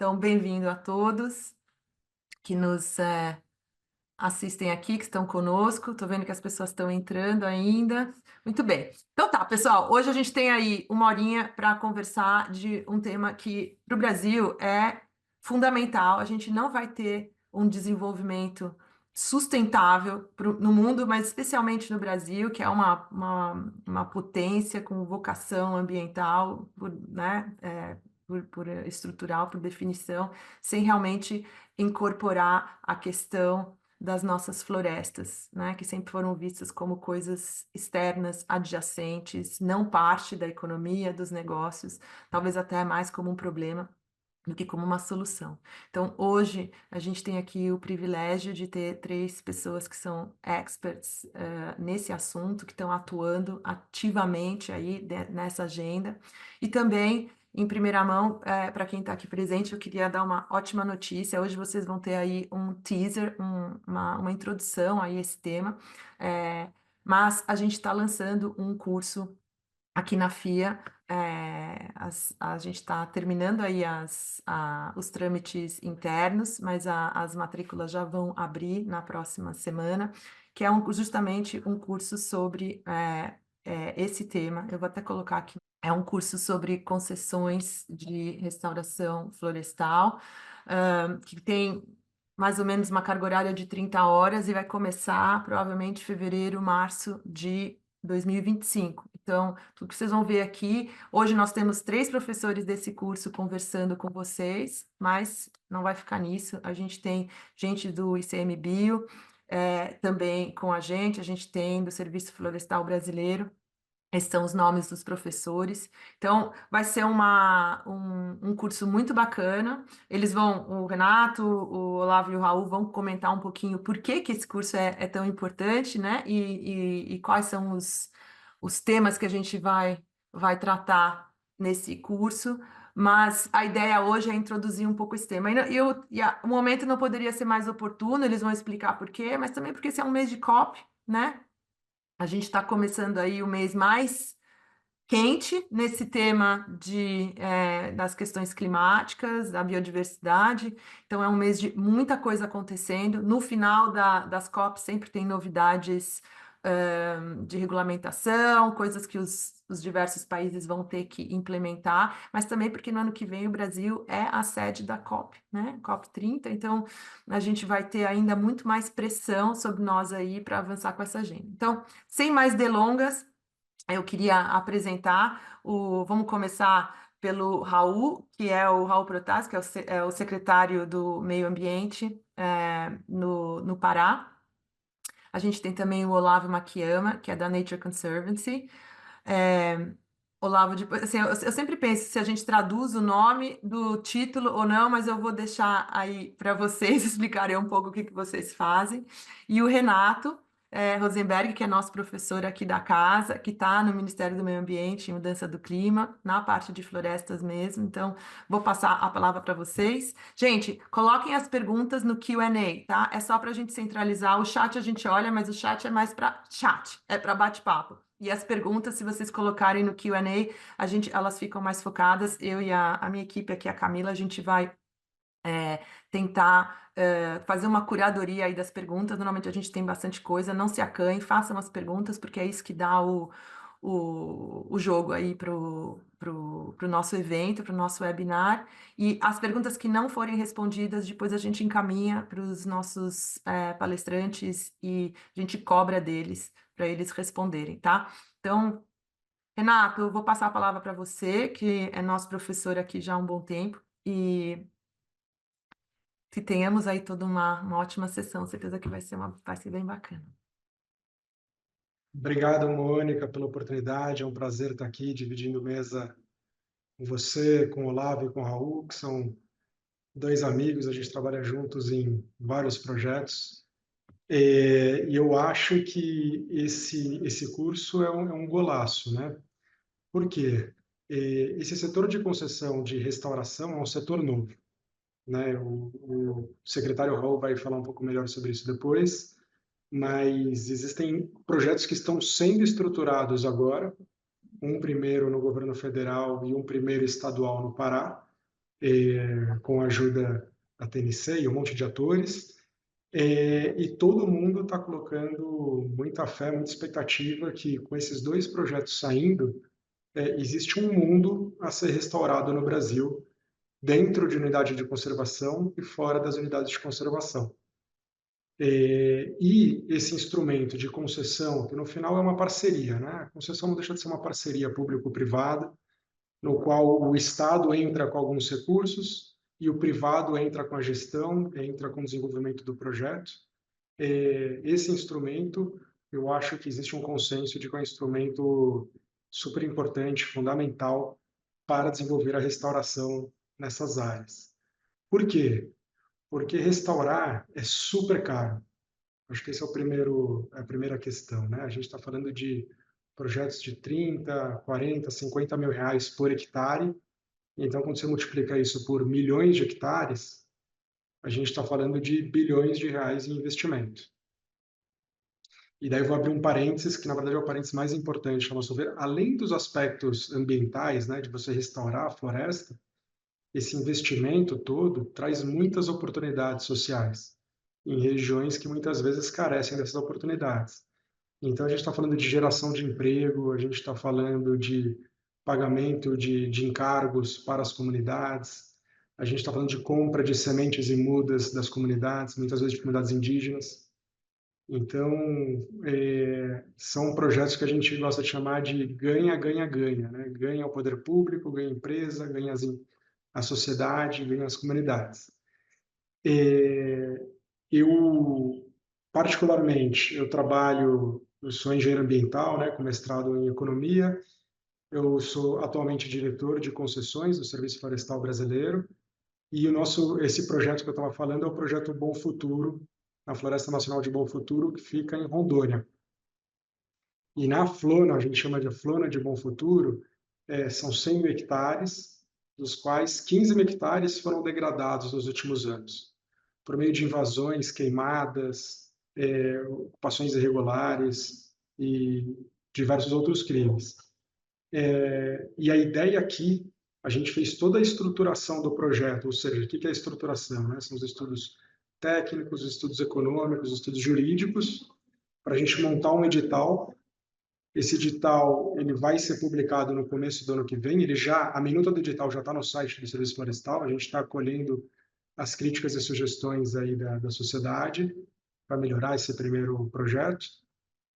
Então, bem-vindo a todos que nos assistem aqui, que estão conosco. Estou vendo que as pessoas estão entrando ainda. Muito bem. Então tá, pessoal, hoje a gente tem aí uma horinha para conversar de um tema que para o Brasil é fundamental. A gente não vai ter um desenvolvimento sustentável no mundo, mas especialmente no Brasil, que é uma potência com vocação ambiental, né, por estrutural, por definição, sem realmente incorporar a questão das nossas florestas, né, que sempre foram vistas como coisas externas, adjacentes, não parte da economia, dos negócios, talvez até mais como um problema do que como uma solução. Então, hoje, a gente tem aqui o privilégio de ter 3 pessoas que são experts nesse assunto, que estão atuando ativamente aí nessa agenda, e também em primeira mão, para quem está aqui presente, eu queria dar uma ótima notícia. Hoje vocês vão ter aí um teaser, uma introdução a esse tema, mas a gente está lançando um curso aqui na FIA. A gente está terminando aí os trâmites internos, mas as matrículas já vão abrir na próxima semana, que é justamente um curso sobre esse tema. Eu vou até colocar aqui. É um curso sobre concessões de restauração florestal, que tem mais ou menos uma carga horária de 30 horas e vai começar provavelmente fevereiro, março de 2025. Então, tudo que vocês vão ver aqui, hoje nós temos 3 professores desse curso conversando com vocês, mas não vai ficar nisso. A gente tem gente do ICMBio também com a gente tem do Serviço Florestal Brasileiro. Esses são os nomes dos professores. Então, vai ser um curso muito bacana. O Renato, o Olavo e o Raul vão comentar um pouquinho por que esse curso é tão importante, né? E quais são os temas que a gente vai tratar nesse curso. Mas a ideia hoje é introduzir um pouco esse tema. O momento não poderia ser mais oportuno, eles vão explicar por quê, mas também porque esse é um mês de COP, né? A gente está começando aí o mês mais quente nesse tema das questões climáticas, da biodiversidade. Então, é um mês de muita coisa acontecendo. No final das COP sempre tem novidades de regulamentação, coisas que os diversos países vão ter que implementar, mas também porque no ano que vem o Brasil é a sede da COP, né? COP 30. Então, a gente vai ter ainda muito mais pressão sobre nós aí para avançar com essa agenda. Então, sem mais delongas, eu queria apresentar vamos começar pelo Raul, que é o Raul Protásio, que é o secretário do Meio Ambiente no Pará. A gente tem também o Olavo Makiyama, que é da Nature Conservancy. Olavo, depois, assim, eu sempre penso se a gente traduz o nome do título ou não, mas eu vou deixar aí para vocês explicarem um pouco o que vocês fazem. E o Renato Rosenberg, que é nosso professor aqui da casa, que está no Ministério do Meio Ambiente e Mudança do Clima, na parte de florestas mesmo. Então, vou passar a palavra para vocês. Gente, coloquem as perguntas no Q&A, tá? É só para a gente centralizar. O chat a gente olha, mas o chat é mais para chat, é para bate-papo. E as perguntas, se vocês colocarem no Q&A, elas ficam mais focadas. Eu e a minha equipe aqui, a Camila, a gente vai tentar fazer uma curadoria aí das perguntas. Normalmente a gente tem bastante coisa, não se acanhe, façam as perguntas, porque é isso que dá o jogo aí para o nosso evento, para o nosso webinar. E as perguntas que não forem respondidas, depois a gente encaminha para os nossos palestrantes e a gente cobra deles para eles responderem, tá? Então, Renato, eu vou passar a palavra para você, que é nosso professor aqui já há um bom tempo, e que tenhamos aí toda uma ótima sessão, certeza que vai ser bem bacana. Obrigado, Mônica, pela oportunidade. É um prazer estar aqui dividindo mesa com você, com o Olavo e com o Raul, que são 2 amigos. A gente trabalha juntos em vários projetos. E eu acho que esse curso é um golaço, né? Por quê? Esse setor de concessão de restauração é um setor novo, né? O secretário Raul vai falar um pouco melhor sobre isso depois, mas existem projetos que estão sendo estruturados agora, um primeiro no governo federal e um primeiro estadual no Pará, com a ajuda da TNC e um monte de atores, e todo mundo está colocando muita fé, muita expectativa que com esses 2 projetos saindo, existe um mundo a ser restaurado no Brasil, dentro de unidade de conservação e fora das unidades de conservação. E esse instrumento de concessão, que no final é uma parceria, né? A concessão não deixa de ser uma parceria público-privada, no qual o Estado entra com alguns recursos e o privado entra com a gestão, entra com o desenvolvimento do projeto. Esse instrumento, eu acho que existe um consenso de que é um instrumento super importante, fundamental para desenvolver a restauração nessas áreas. Por quê? Porque restaurar é super caro. Acho que esse é a primeira questão, né? A gente está falando de projetos de 30, 40, 50 mil reais por hectare. Então, quando você multiplica isso por milhões de hectares, a gente está falando de bilhões de reais em investimento. E daí eu vou abrir um parênteses, que na verdade é o parênteses mais importante, a nosso ver, além dos aspectos ambientais, né, de você restaurar a floresta, esse investimento todo traz muitas oportunidades sociais em regiões que muitas vezes carecem dessas oportunidades. Então, a gente está falando de geração de emprego, a gente está falando de pagamento de encargos para as comunidades, a gente está falando de compra de sementes e mudas das comunidades, muitas vezes de comunidades indígenas. Então, são projetos que a gente gosta de chamar de ganha, ganha, ganha, né? Ganha o poder público, ganha a empresa, ganha a sociedade, ganha as comunidades. Eu, particularmente, eu sou engenheiro ambiental, né, com mestrado em economia. Eu sou atualmente diretor de concessões do Serviço Florestal Brasileiro. E esse projeto que eu estava falando é o projeto Bom Futuro, na Floresta Nacional de Bom Futuro, que fica em Rondônia. E na Flona, a gente chama de Flona de Bom Futuro, são 100 mil hectares, dos quais 15 mil hectares foram degradados nos últimos anos, por meio de invasões, queimadas, ocupações irregulares e diversos outros crimes. E a ideia aqui, a gente fez toda a estruturação do projeto, ou seja, o que é a estruturação, né? São os estudos técnicos, os estudos econômicos, os estudos jurídicos, para a gente montar um edital. Esse edital ele vai ser publicado no começo do ano que vem. A minuta do edital já está no site do Serviço Florestal. A gente está acolhendo as críticas e sugestões aí da sociedade para melhorar esse primeiro projeto.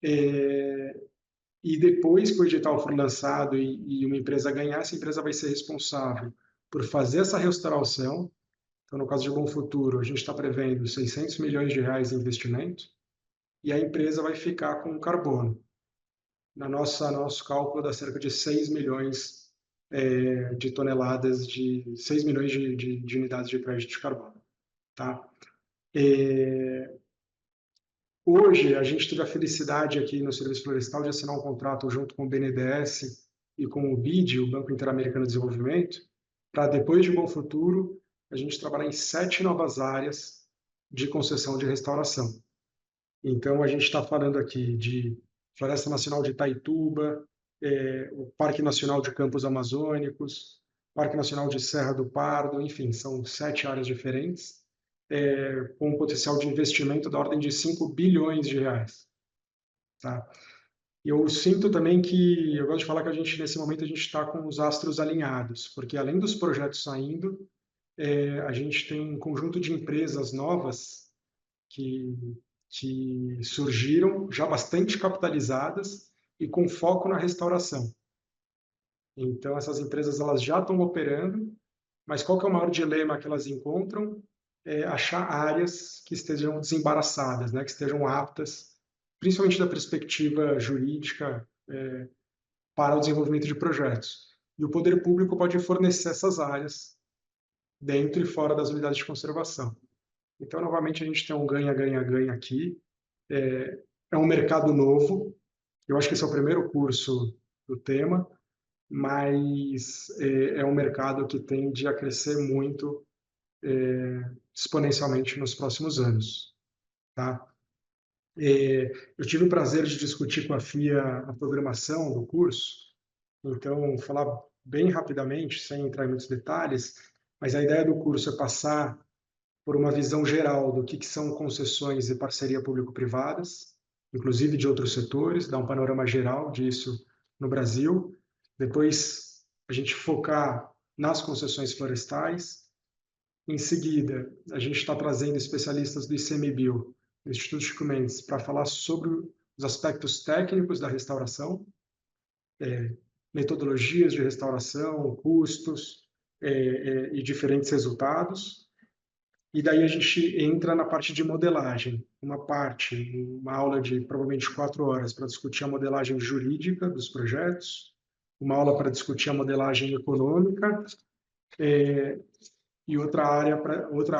E depois que o edital for lançado e uma empresa ganhar, essa empresa vai ser responsável por fazer essa restauração. Então, no caso de Bom Futuro, a gente está prevendo 600 milhões de reais em investimento e a empresa vai ficar com o carbono. Nosso cálculo dá cerca de 6 milhões de toneladas, 6 milhões de unidades de crédito de carbono. Tá? Hoje, a gente teve a felicidade aqui no Serviço Florestal de assinar um contrato junto com o BNDES e com o BID, o Banco Interamericano de Desenvolvimento, para depois de Bom Futuro, a gente trabalhar em 7 novas áreas de concessão de restauração. Então, a gente está falando aqui de Floresta Nacional de Itaituba, o Parque Nacional de Campos Amazônicos, Parque Nacional de Serra do Pardo, enfim, são 7 áreas diferentes, com um potencial de investimento da ordem de 5 bilhões de reais. Tá? Eu sinto também eu gosto de falar que nesse momento, a gente está com os astros alinhados, porque além dos projetos saindo, a gente tem um conjunto de empresas novas que surgiram já bastante capitalizadas e com foco na restauração. Então, essas empresas elas já estão operando, mas qual que é o maior dilema que elas encontram? É achar áreas que estejam desembaraçadas, né? Que estejam aptas, principalmente da perspectiva jurídica, para o desenvolvimento de projetos. E o poder público pode fornecer essas áreas dentro e fora das unidades de conservação. Então, novamente, a gente tem um ganha-ganha-ganha aqui. É um mercado novo. Eu acho que esse é o primeiro curso do tema, mas é um mercado que tende a crescer muito exponencialmente nos próximos anos. Tá? Eu tive o prazer de discutir com a FIA a programação do curso, então, falar bem rapidamente, sem entrar em muitos detalhes, mas a ideia do curso é passar por uma visão geral do que são concessões e parceria público-privadas, inclusive de outros setores, dar um panorama geral disso no Brasil. Depois, a gente focar nas concessões florestais. Em seguida, a gente está trazendo especialistas do ICMBio, do Instituto Chico Mendes, para falar sobre os aspectos técnicos da restauração, metodologias de restauração, custos e diferentes resultados. E daí a gente entra na parte de modelagem, uma aula de provavelmente 4 horas para discutir a modelagem jurídica dos projetos, uma aula para discutir a modelagem econômica, e outra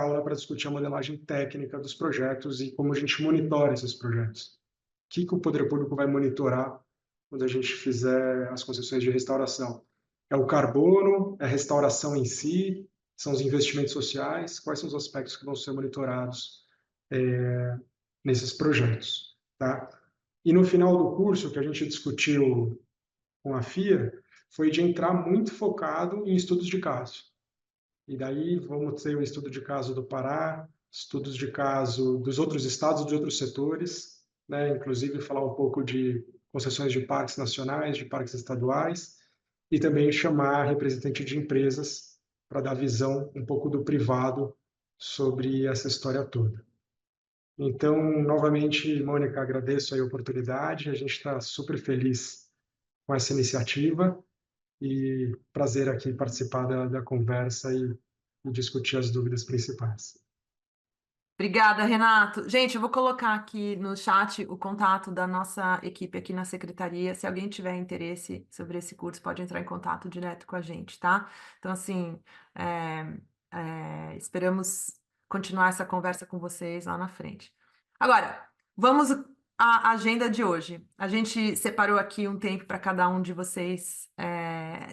aula para discutir a modelagem técnica dos projetos e como a gente monitora esses projetos. O que o poder público vai monitorar quando a gente fizer as concessões de restauração? É o carbono, é a restauração em si, são os investimentos sociais, quais são os aspectos que vão ser monitorados nesses projetos, tá? E no final do curso, que a gente discutiu com a FIA, foi de entrar muito focado em estudos de caso. E daí vamos ter o estudo de caso do Pará, estudos de caso dos outros estados, de outros setores, né? Inclusive falar um pouco de concessões de parques nacionais, de parques estaduais, e também chamar representante de empresas para dar visão um pouco do privado sobre essa história toda. Então, novamente, Mônica, agradeço a oportunidade, a gente está super feliz com essa iniciativa e prazer aqui participar da conversa e discutir as dúvidas principais. Obrigada, Renato. Gente, eu vou colocar aqui no chat o contato da nossa equipe aqui na secretaria. Se alguém tiver interesse sobre esse curso, pode entrar em contato direto com a gente, tá? Então, assim, esperamos continuar essa conversa com vocês lá na frente. Agora, vamos à agenda de hoje. A gente separou aqui um tempo para cada um de vocês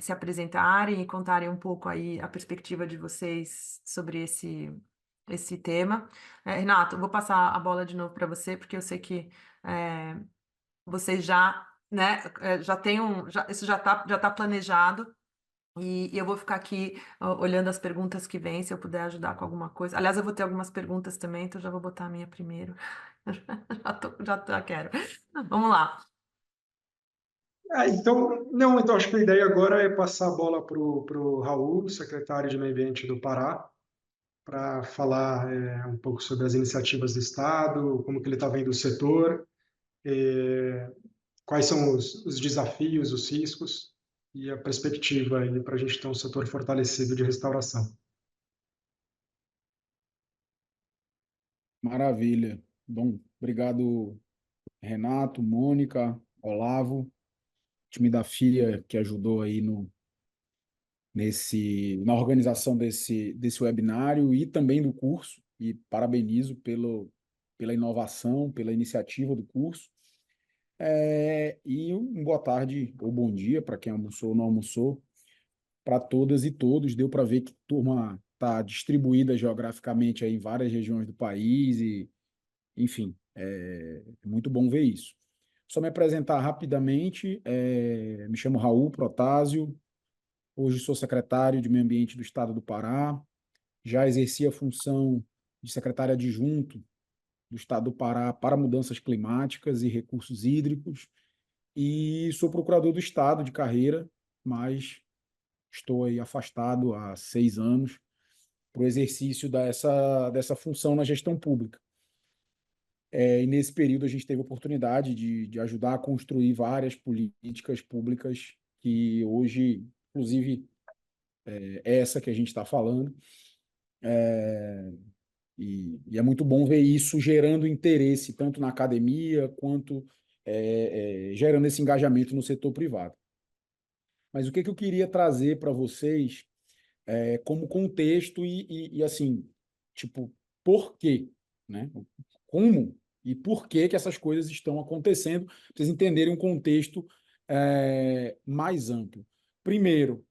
se apresentarem e contarem um pouco aí a perspectiva de vocês sobre esse tema. Renato, eu vou passar a bola de novo para você, porque eu sei que vocês já, né, já tem isso já tá planejado, e eu vou ficar aqui olhando as perguntas que vêm, se eu puder ajudar com alguma coisa. Aliás, eu vou ter algumas perguntas também, então já vou botar a minha primeiro. Já quero. Vamos lá. Então acho que a ideia agora é passar a bola para o Raul, secretário de Meio Ambiente do Pará, para falar um pouco sobre as iniciativas do Estado, como que ele está vendo o setor, quais são os desafios, os riscos e a perspectiva para a gente ter um setor fortalecido de restauração. Maravilha. Bom, obrigado, Renato, Mônica, Olavo, time da FIA que ajudou aí na organização desse webinário e também do curso, e parabenizo pela inovação, pela iniciativa do curso. E boa tarde ou bom dia para quem almoçou ou não almoçou, para todas e todos. Deu para ver que a turma está distribuída geograficamente aí em várias regiões do país e, enfim, é muito bom ver isso. Só me apresentar rapidamente, me chamo Raul Protásio, hoje sou secretário de Meio Ambiente do Estado do Pará, já exerci a função de secretário adjunto do Estado do Pará para mudanças climáticas e recursos hídricos, e sou procurador do Estado de carreira, mas estou aí afastado há 6 anos para o exercício dessa função na gestão pública. E nesse período a gente teve a oportunidade de ajudar a construir várias políticas públicas que hoje, inclusive, essa que a gente está falando, e é muito bom ver isso gerando interesse tanto na academia quanto gerando esse engajamento no setor privado. Mas o que eu queria trazer para vocês como contexto e assim, tipo, por quê, né? Como e por que essas coisas estão acontecendo, para vocês entenderem um contexto mais amplo. Primeiro,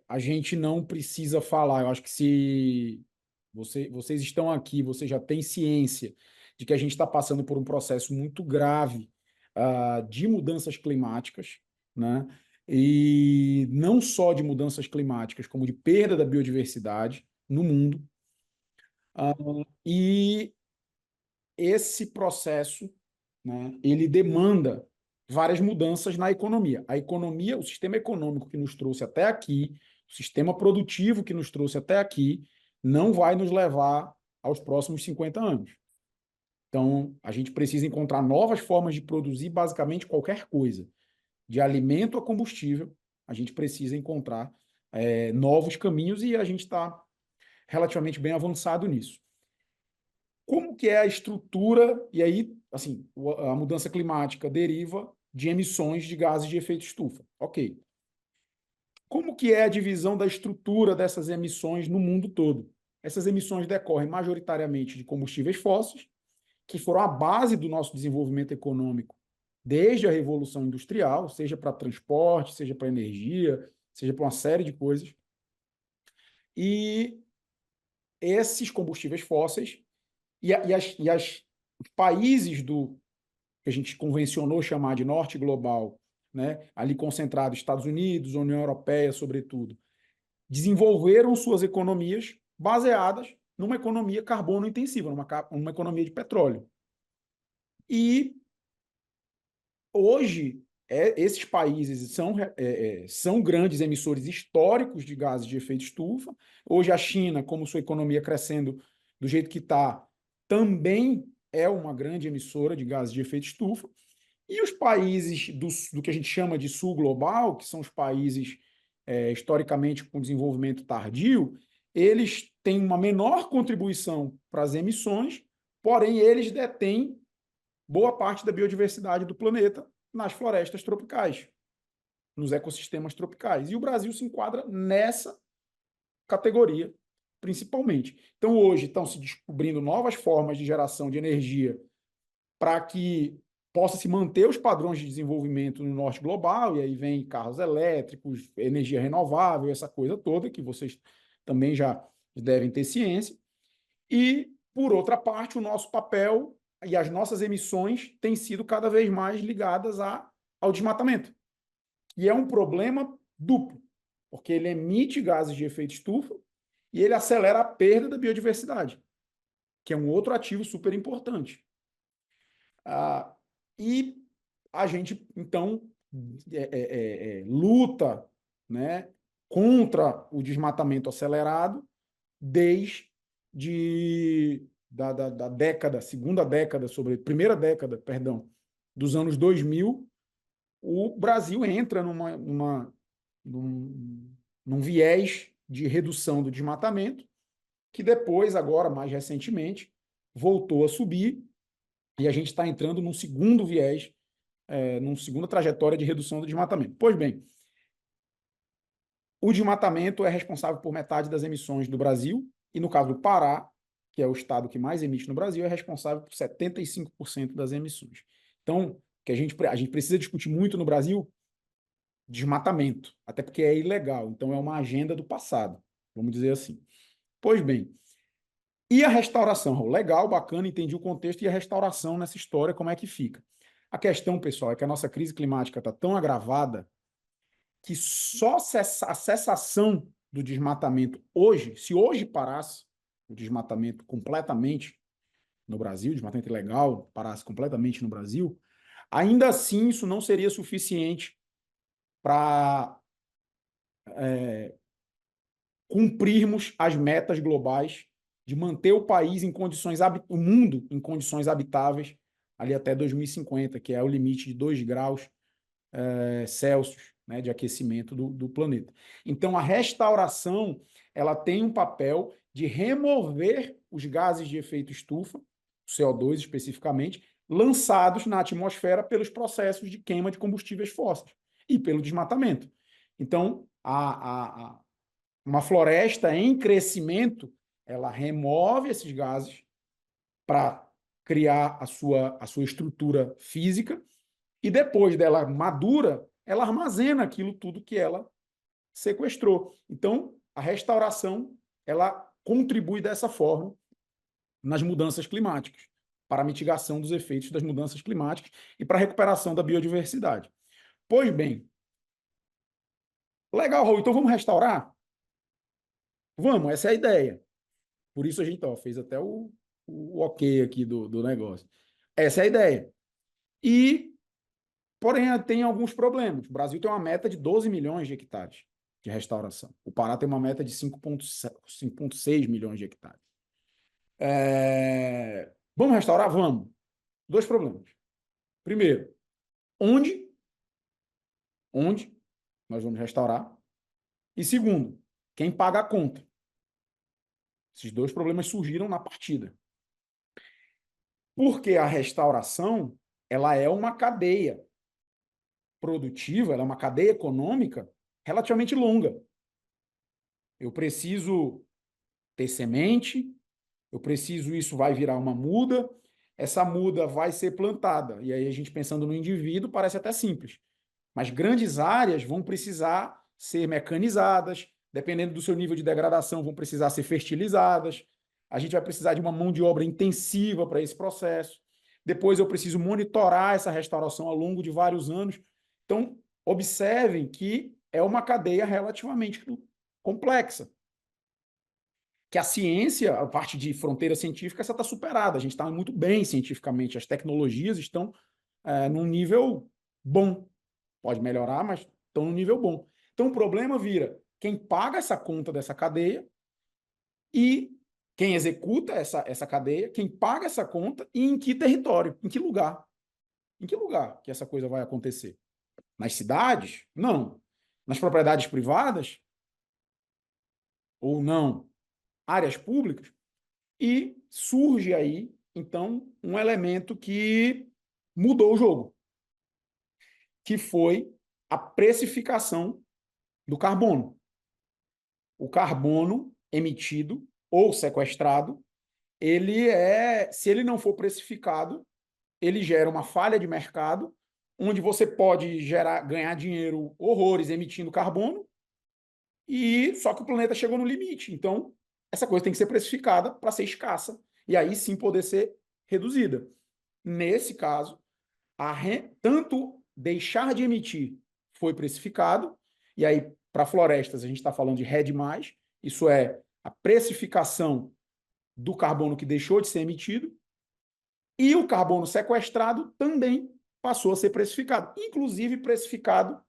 a gente não precisa falar, eu acho que se vocês estão aqui, vocês já têm ciência de que a gente está passando por um processo muito grave de mudanças climáticas, né? e não só de mudanças climáticas, como de perda da biodiversidade no mundo. E esse processo, né, ele demanda várias mudanças na economia. A economia, o sistema econômico que nos trouxe até aqui, o sistema produtivo que nos trouxe até aqui, não vai nos levar aos próximos 50 anos. Então, a gente precisa encontrar novas formas de produzir basicamente qualquer coisa. De alimento a combustível, a gente precisa encontrar novos caminhos e a gente está relativamente bem avançado nisso. Como que é a estrutura, e aí, assim, a mudança climática deriva de emissões de gases de efeito estufa. Ok. Como que é a divisão da estrutura dessas emissões no mundo todo? Essas emissões decorrem majoritariamente de combustíveis fósseis, que foram a base do nosso desenvolvimento econômico desde a Revolução Industrial, seja para transporte, seja para energia, seja para uma série de coisas. E esses combustíveis fósseis os países que a gente convencionou chamar de norte global, né, ali concentrado Estados Unidos, União Europeia, sobretudo, desenvolveram suas economias baseadas numa economia carbono intensiva, numa economia de petróleo. E hoje, esses países são grandes emissores históricos de gases de efeito estufa. Hoje, a China, como sua economia crescendo do jeito que está, também é uma grande emissora de gases de efeito estufa. E os países do que a gente chama de sul global, que são os países historicamente com desenvolvimento tardio, eles têm uma menor contribuição para as emissões, porém eles detêm boa parte da biodiversidade do planeta nas florestas tropicais, nos ecossistemas tropicais. E o Brasil se enquadra nessa categoria, principalmente. Então, hoje, estão se descobrindo novas formas de geração de energia para que possa se manter os padrões de desenvolvimento no norte global, e aí vem carros elétricos, energia renovável, essa coisa toda, que vocês também já devem ter ciência. E, por outra parte, o nosso papel e as nossas emissões têm sido cada vez mais ligadas ao desmatamento. E é um problema duplo, porque ele emite gases de efeito estufa e ele acelera a perda da biodiversidade, que é um outro ativo super importante. E a gente, então, luta, né, contra o desmatamento acelerado desde da década, primeira década, perdão, dos anos 2000, o Brasil entra num viés de redução do desmatamento, que depois, agora, mais recentemente, voltou a subir, e a gente está entrando num segundo viés, numa segunda trajetória de redução do desmatamento. Pois bem, o desmatamento é responsável por metade das emissões do Brasil, e no caso do Pará, que é o estado que mais emite no Brasil, é responsável por 75% das emissões. Então, que a gente precisa discutir muito no Brasil, desmatamento, até porque é ilegal, então é uma agenda do passado, vamos dizer assim. Pois bem, e a restauração? Legal, bacana, entendi o contexto, e a restauração nessa história, como é que fica? A questão, pessoal, é que a nossa crise climática está tão agravada que só a cessação do desmatamento hoje, se hoje parasse o desmatamento completamente no Brasil, desmatamento ilegal parasse completamente no Brasil, ainda assim isso não seria suficiente para cumprirmos as metas globais de manter o país em condições, o mundo em condições habitáveis ali até 2050, que é o limite de 2 graus Celsius, né, de aquecimento do planeta. Então, a restauração ela tem um papel de remover os gases de efeito estufa, o CO2 especificamente, lançados na atmosfera pelos processos de queima de combustíveis fósseis e pelo desmatamento. Então, uma floresta em crescimento, ela remove esses gases para criar a sua estrutura física, e depois dela madura, ela armazena aquilo tudo que ela sequestrou. Então, a restauração, ela contribui dessa forma nas mudanças climáticas, para a mitigação dos efeitos das mudanças climáticas e para a recuperação da biodiversidade. Pois bem, Legal, Raul, então vamos restaurar? Vamos, essa é a ideia. Por isso a gente fez até o ok aqui do negócio. Essa é a ideia. Porém, tem alguns problemas. O Brasil tem uma meta de 12 milhões de hectares de restauração. O Pará tem uma meta de 5,6 milhões de hectares. Vamos restaurar? Vamos. Dois problemas. Primeiro, onde nós vamos restaurar? E segundo, quem paga a conta? Esses dois problemas surgiram na partida. Porque a restauração, ela é uma cadeia produtiva, ela é uma cadeia econômica relativamente longa. Eu preciso ter semente, isso vai virar uma muda, essa muda vai ser plantada. E aí a gente pensando no indivíduo parece até simples. Mas grandes áreas vão precisar ser mecanizadas, dependendo do seu nível de degradação, vão precisar ser fertilizadas. A gente vai precisar de uma mão de obra intensiva para esse processo. Depois eu preciso monitorar essa restauração ao longo de vários anos. Então, observem que é uma cadeia relativamente complexa. Que a ciência, a parte de fronteira científica, essa está superada. A gente está muito bem cientificamente. As tecnologias estão num nível bom. Pode melhorar, mas estão num nível bom. Então, o problema vira quem paga essa conta dessa cadeia e quem executa essa cadeia, quem paga essa conta e em que território, em que lugar. Em que lugar que essa coisa vai acontecer? Nas cidades? Não. Nas propriedades privadas? Ou não? Áreas públicas? E surge aí, então, um elemento que mudou o jogo, que foi a precificação do carbono. O carbono emitido ou sequestrado, se ele não for precificado, ele gera uma falha de mercado, onde você pode ganhar dinheiro horrores emitindo carbono, e só que o planeta chegou no limite. Então, essa coisa tem que ser precificada para ser escassa, e aí sim poder ser reduzida. Nesse caso, tanto deixar de emitir foi precificado, e aí, para florestas, a gente está falando de RED+, isso é a precificação do carbono que deixou de ser emitido, e o carbono sequestrado também passou a ser precificado, inclusive precificado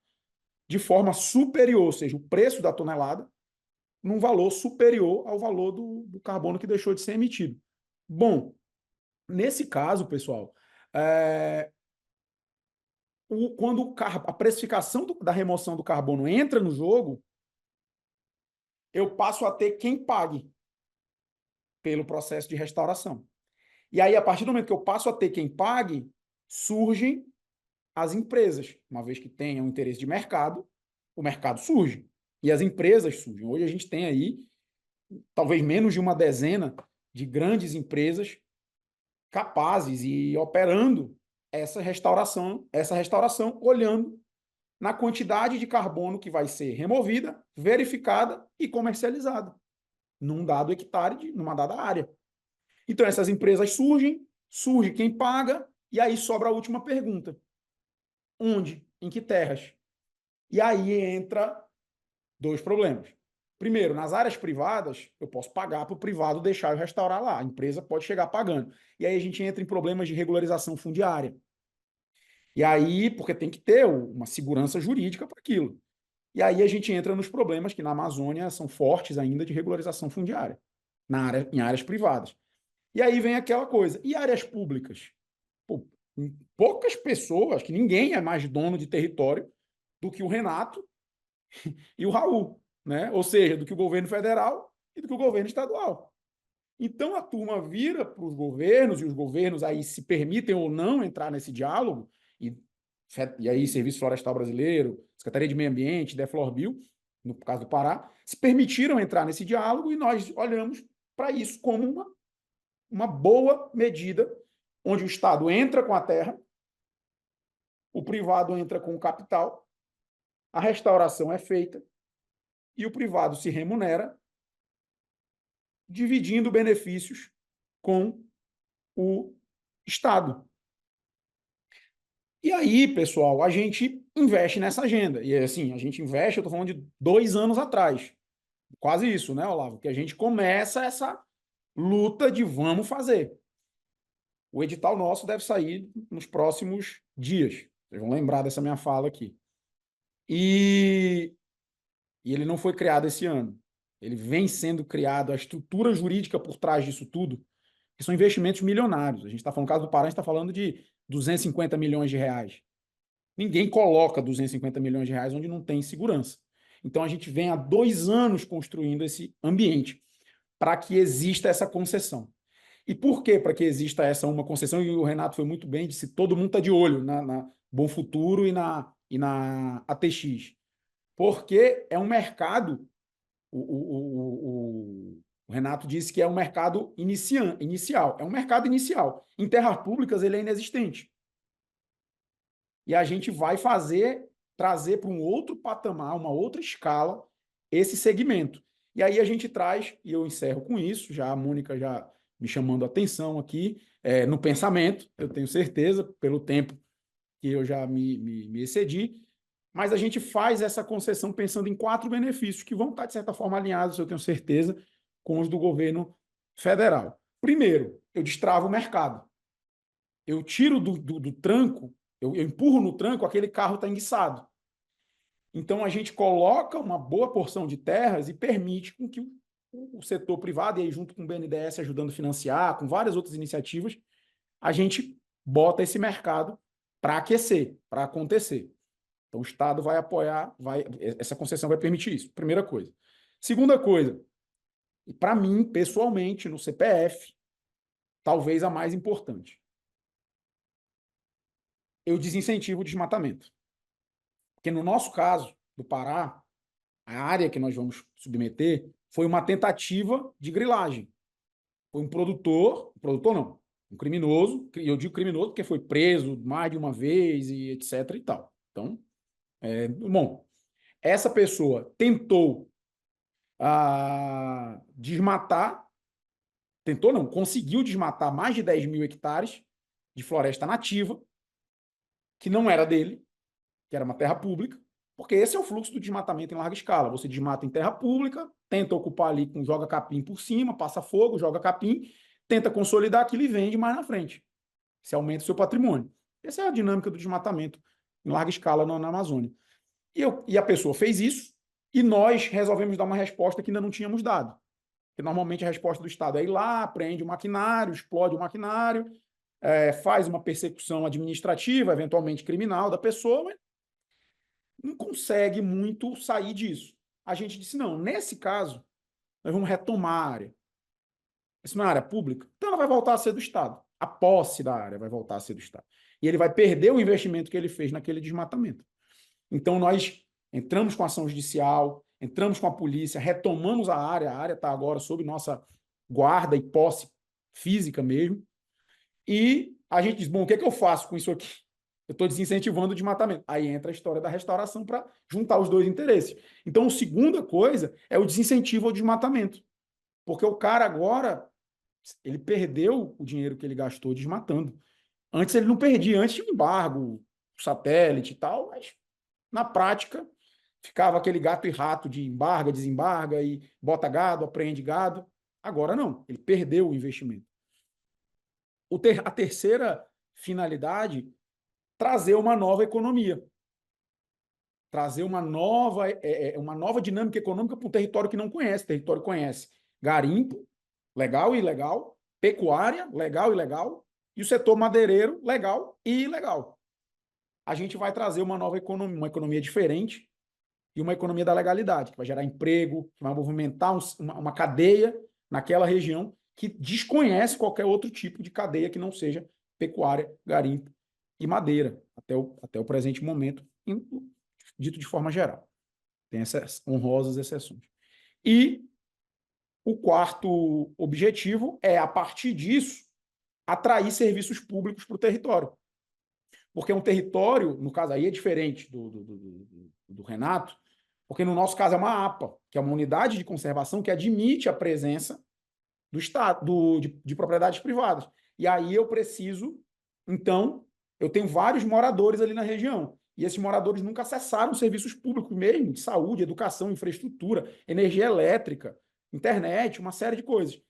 de forma superior, ou seja, o preço da tonelada num valor superior ao valor do carbono que deixou de ser emitido. Bom, nesse caso, pessoal, quando a precificação da remoção do carbono entra no jogo, eu passo a ter quem pague pelo processo de restauração. E aí, a partir do momento que eu passo a ter quem pague, surgem as empresas. Uma vez que tenha um interesse de mercado, o mercado surge. E as empresas surgem. Hoje a gente tem aí, talvez menos de uma dezena de grandes empresas capazes e operando essa restauração, olhando na quantidade de carbono que vai ser removida, verificada e comercializada num dado hectare, numa dada área. Então, essas empresas surge quem paga, e aí sobra a última pergunta. Onde? Em que terras? E aí entra dois problemas. Primeiro, nas áreas privadas, eu posso pagar para o privado deixar eu restaurar lá. A empresa pode chegar pagando. E aí a gente entra em problemas de regularização fundiária. E aí, porque tem que ter uma segurança jurídica para aquilo. E aí a gente entra nos problemas que na Amazônia são fortes ainda de regularização fundiária, em áreas privadas. E aí vem aquela coisa. E áreas públicas? Pô, poucas pessoas, que ninguém é mais dono de território do que o Renato e o Raul, né? Ou seja, do que o governo federal e do que o governo estadual. Então a turma vira para os governos, e os governos aí se permitem ou não entrar nesse diálogo, e aí Serviço Florestal Brasileiro, Secretaria de Meio Ambiente, Deflorbio, no caso do Pará, se permitiram entrar nesse diálogo, e nós olhamos para isso como uma boa medida, onde o Estado entra com a terra, o privado entra com o capital, a restauração é feita e o privado se remunera, dividindo benefícios com o Estado. E aí, pessoal, a gente investe nessa agenda. E assim, a gente investe, eu estou falando de 2 anos atrás. Quase isso, né, Olavo? Que a gente começa essa luta de vamos fazer. O edital nosso deve sair nos próximos dias. Vocês vão lembrar dessa minha fala aqui. E ele não foi criado esse ano. Ele vem sendo criado, a estrutura jurídica por trás disso tudo, que são investimentos milionários. A gente está falando, no caso do Pará, a gente está falando de 250 milhões de reais. Ninguém coloca 250 milhões de reais onde não tem segurança. Então, a gente vem há 2 anos construindo esse ambiente para que exista essa concessão. E por que para que exista essa uma concessão? E o Renato foi muito bem, disse todo mundo está de olho na Bom Futuro e na ATX. Porque é um mercado, o Renato disse que é um mercado inicial. É um mercado inicial. Em terras públicas, ele é inexistente. E a gente vai trazer para um outro patamar, uma outra escala, esse segmento. E aí a gente traz, e eu encerro com isso, já a Mônica já me chamando a atenção aqui, no pensamento, eu tenho certeza, pelo tempo que eu já me excedi, mas a gente faz essa concessão pensando em 4 benefícios que vão estar, de certa forma, alinhados, eu tenho certeza, com os do governo federal. Primeiro, eu destravo o mercado. Eu tiro do tranco, eu empurro no tranco, aquele carro está enguiçado. Então, a gente coloca uma boa porção de terras e permite com que o setor privado, e aí junto com o BNDES ajudando a financiar, com várias outras iniciativas, a gente bota esse mercado para aquecer, para acontecer. Então, o Estado vai apoiar, essa concessão vai permitir isso. Primeira coisa. Segunda coisa, e para mim, pessoalmente, no CPF, talvez a mais importante. Eu desincentivo o desmatamento. Porque no nosso caso, do Pará, a área que nós vamos submeter foi uma tentativa de grilagem. Foi um produtor não, um criminoso, e eu digo criminoso porque foi preso mais de uma vez e etc e tal. Então, bom, essa pessoa tentou desmatar, tentou não, conseguiu desmatar mais de 10 mil hectares de floresta nativa, que não era dele, que era uma terra pública, porque esse é o fluxo do desmatamento em larga escala. Você desmata em terra pública, tenta ocupar ali com joga capim por cima, passa fogo, joga capim, tenta consolidar aquilo e vende mais na frente. Você aumenta o seu patrimônio. Essa é a dinâmica do desmatamento em larga escala na Amazônia. E a pessoa fez isso, e nós resolvemos dar uma resposta que ainda não tínhamos dado. Porque normalmente a resposta do Estado é ir lá, prende o maquinário, explode o maquinário, faz uma persecução administrativa, eventualmente criminal da pessoa, mas não consegue muito sair disso. A gente disse, não, nesse caso, nós vamos retomar a área. Isso não é área pública, então ela vai voltar a ser do Estado. A posse da área vai voltar a ser do Estado. E ele vai perder o investimento que ele fez naquele desmatamento. Então, nós entramos com ação judicial, entramos com a polícia, retomamos a área está agora sob nossa guarda e posse física mesmo, e a gente diz, bom, o que é que eu faço com isso aqui? Eu estou desincentivando o desmatamento. Aí entra a história da restauração para juntar os dois interesses. Então, a segunda coisa é o desincentivo ao desmatamento. Porque o cara agora, ele perdeu o dinheiro que ele gastou desmatando. Antes ele não perdia, antes tinha embargo, satélite e tal, mas na prática ficava aquele gato e rato de embarga, desembarga e bota gado, apreende gado. Agora não, ele perdeu o investimento. A terceira finalidade, trazer uma nova economia. Trazer uma nova dinâmica econômica para um território que não conhece. O território conhece garimpo, legal e ilegal, pecuária, legal e ilegal, e o setor madeireiro, legal e ilegal. A gente vai trazer uma nova economia, uma economia diferente e uma economia da legalidade, que vai gerar emprego, que vai movimentar uma cadeia naquela região que desconhece qualquer outro tipo de cadeia que não seja pecuária, garimpo e madeira, até o presente momento, dito de forma geral. Tem essas honrosas exceções. E o quarto objetivo é, a partir disso, atrair serviços públicos para o território. Porque um território, no caso aí é diferente do Renato, porque no nosso caso é uma APA, que é uma unidade de conservação que admite a presença do Estado, de propriedades privadas. E aí eu preciso, então, eu tenho vários moradores ali na região. E esses moradores nunca acessaram serviços públicos mesmo, de saúde, educação, infraestrutura, energia elétrica, internet, uma série de coisas.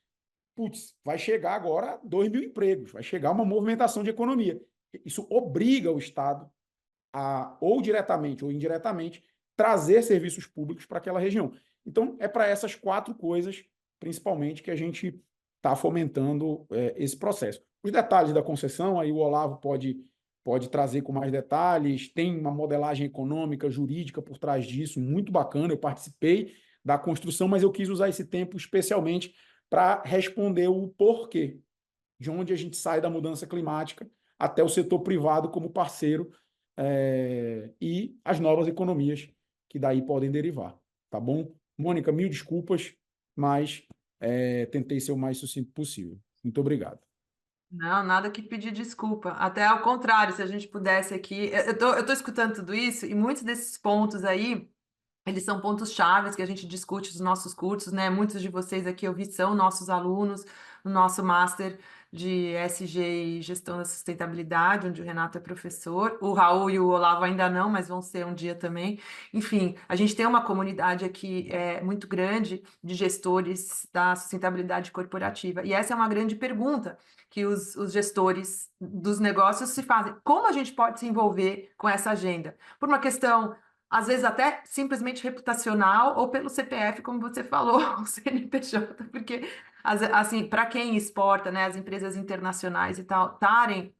Putz, vai chegar agora 2.000 empregos, vai chegar uma movimentação de economia. Isso obriga o Estado a, ou diretamente ou indiretamente, trazer serviços públicos para aquela região. Então, é para essas 4 coisas, principalmente, que a gente está fomentando esse processo. Os detalhes da concessão, aí o Olavo pode trazer com mais detalhes, tem uma modelagem econômica, jurídica por trás disso, muito bacana, eu participei da construção, mas eu quis usar esse tempo especialmente para responder o porquê, de onde a gente sai da mudança climática até o setor privado como parceiro e as novas economias que daí podem derivar, tá bom? Mônica, mil desculpas, mas tentei ser o mais sucinto possível. Muito obrigado. Não, nada que pedir desculpa. Até ao contrário, se a gente pudesse aqui. Eu tô escutando tudo isso e muitos desses pontos aí, eles são pontos chaves que a gente discute nos nossos cursos, né? Muitos de vocês aqui eu vi são nossos alunos no nosso Master de SG e Gestão da Sustentabilidade, onde o Renato é professor. O Raul e o Olavo ainda não, mas vão ser um dia também. Enfim, a gente tem uma comunidade aqui muito grande de gestores da sustentabilidade corporativa. E essa é uma grande pergunta que os gestores dos negócios se fazem. Como a gente pode se envolver com essa agenda? Por uma questão às vezes até simplesmente reputacional ou pelo CPF, como você falou, o CNPJ, porque assim, para quem exporta, né, as empresas internacionais e tal, estarem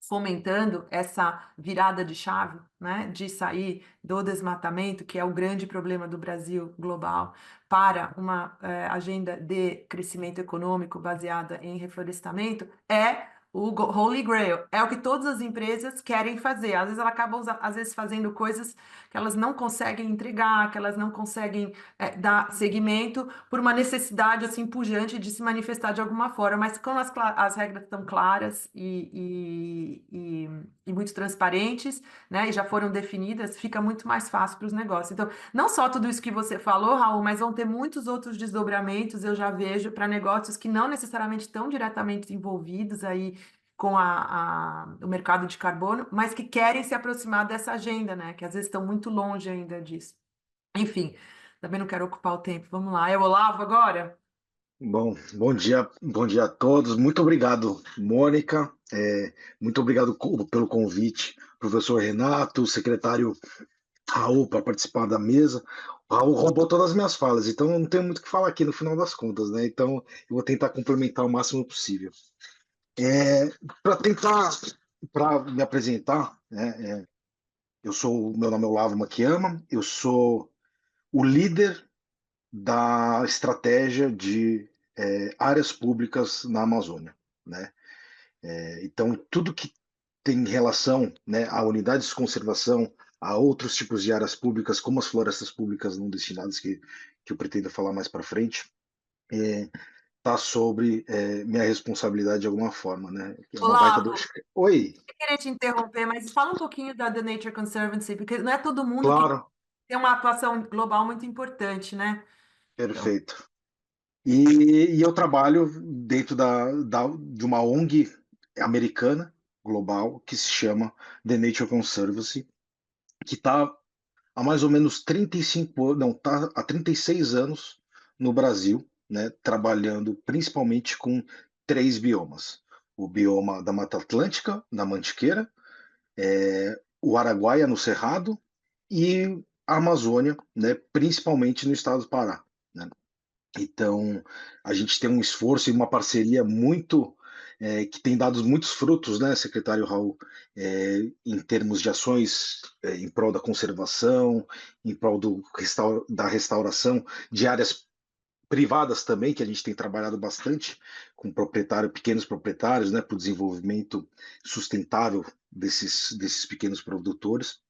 fomentando essa virada de chave, né, de sair do desmatamento, que é o grande problema do Brasil global, para uma agenda de crescimento econômico baseada em reflorestamento, é o Holy Grail. É o que todas as empresas querem fazer. Às vezes elas acabam às vezes fazendo coisas que elas não conseguem entregar, que elas não conseguem dar seguimento por uma necessidade assim pujante de se manifestar de alguma forma. Mas quando as regras estão claras e muito transparentes, né, e já foram definidas, fica muito mais fácil para os negócios. Então, não só tudo isso que você falou, Raul, mas vão ter muitos outros desdobramentos, eu já vejo, para negócios que não necessariamente estão diretamente envolvidos aí com o mercado de carbono, mas que querem se aproximar dessa agenda, né? Que às vezes estão muito longe ainda disso. Enfim, também não quero ocupar o tempo. Vamos lá. É o Olavo agora? Bom dia a todos. Muito obrigado, Mônica. Muito obrigado pelo convite, professor Renato, secretário Raul, para participar da mesa. O Raul roubou todas as minhas falas, então eu não tenho muito o que falar aqui no final das contas, né? Então eu vou tentar complementar o máximo possível. Para me apresentar, né, meu nome é Olavo Makiyama, eu sou o líder da estratégia de áreas públicas na Amazônia, né? Então, tudo que tem relação, né, a unidades de conservação, a outros tipos de áreas públicas, como as florestas públicas não destinadas, que eu pretendo falar mais para frente, está sobre minha responsabilidade de alguma forma, né? É uma baita Olavo, dor. Oi, eu queria te interromper, mas fala um pouquinho da The Nature Conservancy, porque não é todo mundo que claro, tem uma atuação global muito importante, né? Então, perfeito. E eu trabalho dentro de uma ONG americana, global, que se chama The Nature Conservancy, que está há mais ou menos 35 anos, não, está há 36 anos no Brasil, né, trabalhando principalmente com 3 biomas. O bioma da Mata Atlântica, na Mantiqueira, o Araguaia, no Cerrado, e a Amazônia, né, principalmente no estado do Pará, né. Então, a gente tem um esforço e uma parceria muito que tem dado muitos frutos, né, secretário Raul, em termos de ações em prol da conservação, em prol da restauração de áreas privadas também, que a gente tem trabalhado bastante com pequenos proprietários, né, para o desenvolvimento sustentável desses pequenos produtores.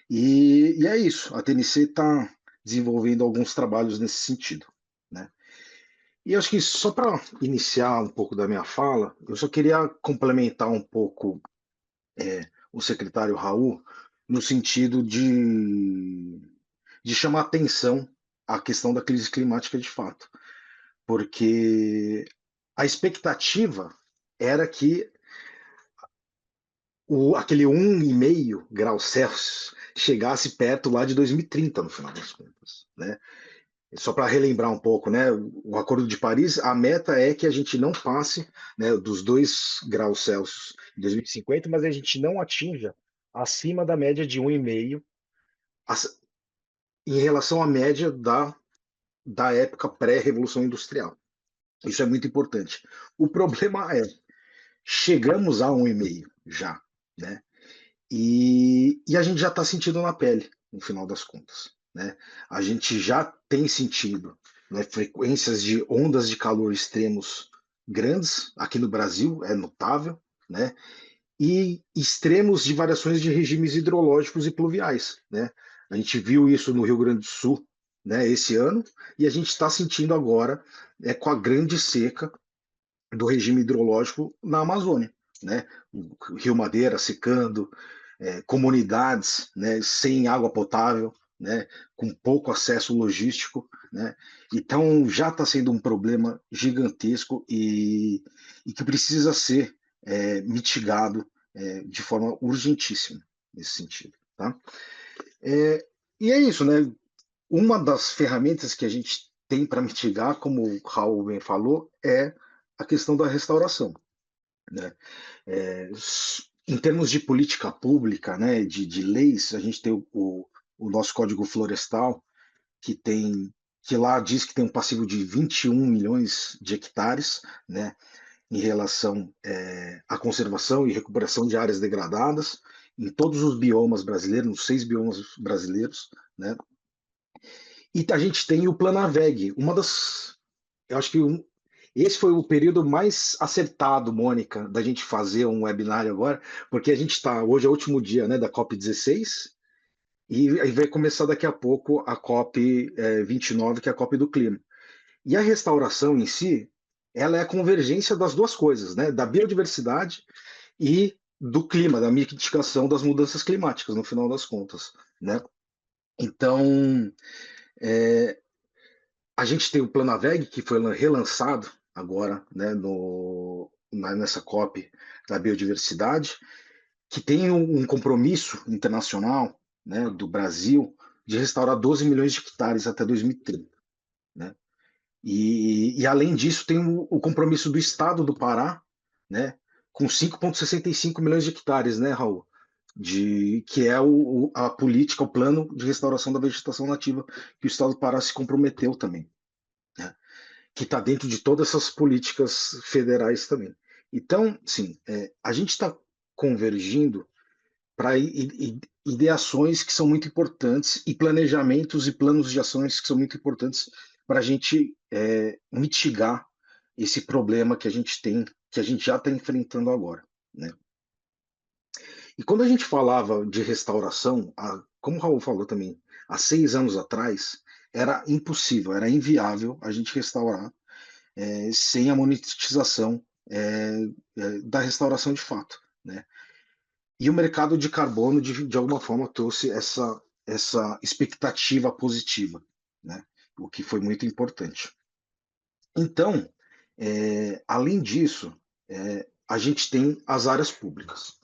E é isso, a TNC está desenvolvendo alguns trabalhos nesse sentido, né? E acho que só para iniciar um pouco da minha fala, eu só queria complementar um pouco o secretário Raul, no sentido de chamar atenção à questão da crise climática de fato, porque a expectativa era que aquele 1,5 graus Celsius chegasse perto lá de 2030, no final das contas, né? Só para relembrar um pouco, né? O Acordo de Paris, a meta é que a gente não passe, né, dos 2 graus Celsius em 2050, mas a gente não atinja acima da média de 1,5 em relação à média da época pré-revolução industrial. Isso é muito importante. O problema é, chegamos a 1,5 já, né? E a gente já está sentindo na pele, no final das contas, né? A gente já tem sentido, né, frequências de ondas de calor extremos grandes, aqui no Brasil é notável, né? E extremos de variações de regimes hidrológicos e pluviais, né? A gente viu isso no Rio Grande do Sul, né, esse ano, e a gente está sentindo agora, com a grande seca do regime hidrológico na Amazônia, né? O Rio Madeira secando, comunidades, né, sem água potável, né, com pouco acesso logístico, né? Então já está sendo um problema gigantesco e que precisa ser mitigado de forma urgentíssima nesse sentido, tá? E é isso, né? Uma das ferramentas que a gente tem para mitigar, como o Raul bem falou, é a questão da restauração, né? Em termos de política pública, né, de leis, a gente tem o nosso Código Florestal, que lá diz que tem um passivo de 21 milhões de hectares, né, em relação à conservação e recuperação de áreas degradadas em todos os biomas brasileiros, nos 6 biomas brasileiros, né? E a gente tem o Planaveg, eu acho que esse foi o período mais acertado, Mônica, da gente fazer um webinário agora, porque a gente está, hoje é o último dia, né, da COP16, e aí vai começar daqui a pouco a COP 29, que é a COP do clima. E a restauração em si, ela é a convergência das duas coisas, né, da biodiversidade e do clima, da mitigação das mudanças climáticas, no final das contas, né? Então, a gente tem o Planaveg, que foi relançado agora, né, nessa COP da biodiversidade, que tem um compromisso internacional, né, do Brasil de restaurar 12 milhões de hectares até 2030. Né? E além disso, tem o compromisso do Estado do Pará, né, com 5,65 milhões de hectares, né, Raul? Que é a política, o plano de restauração da vegetação nativa que o Estado do Pará se comprometeu também, né? Que está dentro de todas essas políticas federais também. Então, sim, a gente está convergindo para ideações que são muito importantes e planejamentos e planos de ações que são muito importantes para a gente mitigar esse problema que a gente tem, que a gente já está enfrentando agora, né? E quando a gente falava de restauração, como o Raul falou também, há 6 anos atrás, era impossível, era inviável a gente restaurar sem a monetização da restauração de fato, né? E o mercado de carbono, de alguma forma, trouxe essa expectativa positiva, né? O que foi muito importante. Então, além disso, a gente tem as áreas públicas.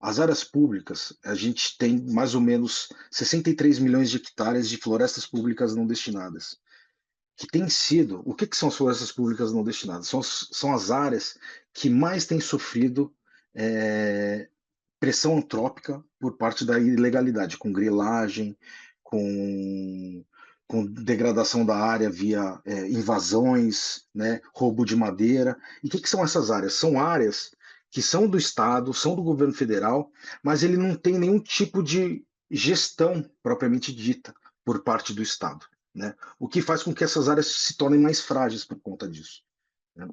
As áreas públicas, a gente tem mais ou menos 63 milhões de hectares de florestas públicas não destinadas, que tem sido... O que são as florestas públicas não destinadas? São as áreas que mais têm sofrido pressão antrópica por parte da ilegalidade, com grilagem, com, com degradação da área via invasões, né, roubo de madeira. E o que são essas áreas? São áreas que são do Estado, são do governo federal, mas ele não tem nenhum tipo de gestão propriamente dita por parte do Estado, né? O que faz com que essas áreas se tornem mais frágeis por conta disso, né?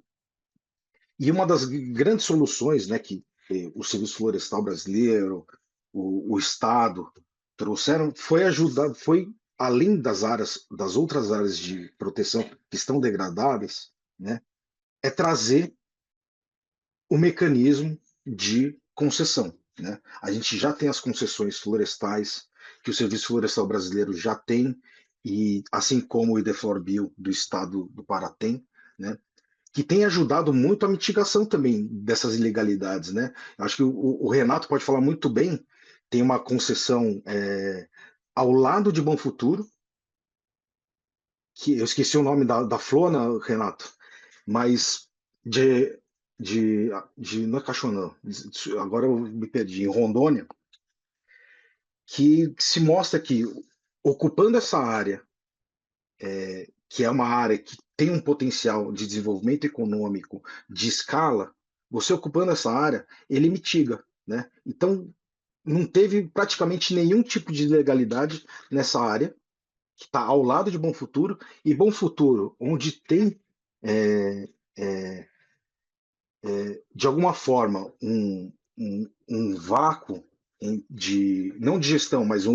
E uma das grandes soluções, né, que o Serviço Florestal Brasileiro, o Estado trouxeram, foi além das outras áreas de proteção que estão degradadas, né, trazer o mecanismo de concessão, né? A gente já tem as concessões florestais que o Serviço Florestal Brasileiro já tem, e assim como o IDEFLOR Bio do Estado do Pará tem, né, que tem ajudado muito a mitigação também dessas ilegalidades, né? Acho que o Renato pode falar muito bem. Tem uma concessão ao lado de Bom Futuro, que eu esqueci o nome da Flona, Renato, mas não é Cachoeira, não. Agora eu me perdi, em Rondônia, que se mostra que ocupando essa área, que é uma área que tem um potencial de desenvolvimento econômico de escala, você ocupando essa área, ele mitiga, né? Então, não teve praticamente nenhum tipo de ilegalidade nessa área, que está ao lado de Bom Futuro, e Bom Futuro, onde tem, de alguma forma, um vácuo não de gestão, mas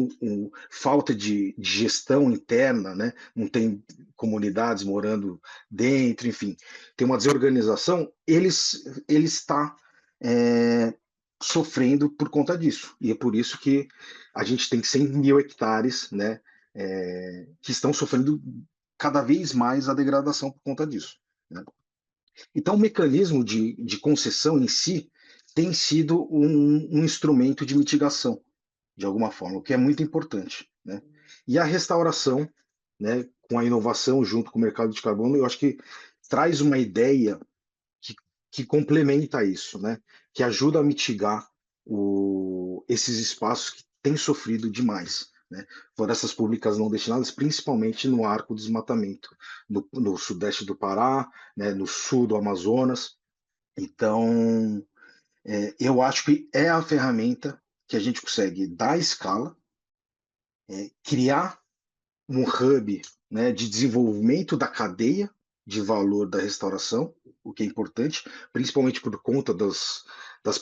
falta de gestão interna, né? Não tem comunidades morando dentro, enfim, tem uma desorganização, ele está sofrendo por conta disso. E é por isso que a gente tem 100 mil hectares, né, que estão sofrendo cada vez mais a degradação por conta disso, né? Então, o mecanismo de concessão em si tem sido um instrumento de mitigação, de alguma forma, o que é muito importante, né? E a restauração, né, com a inovação junto com o mercado de carbono, eu acho que traz uma ideia que complementa isso, né? Que ajuda a mitigar esses espaços que têm sofrido demais, né? Florestas públicas não destinadas, principalmente no arco do desmatamento, no sudeste do Pará, né, no sul do Amazonas. Então, eu acho que é a ferramenta que a gente consegue dar escala, criar um hub, né, de desenvolvimento da cadeia de valor da restauração, o que é importante, principalmente por conta das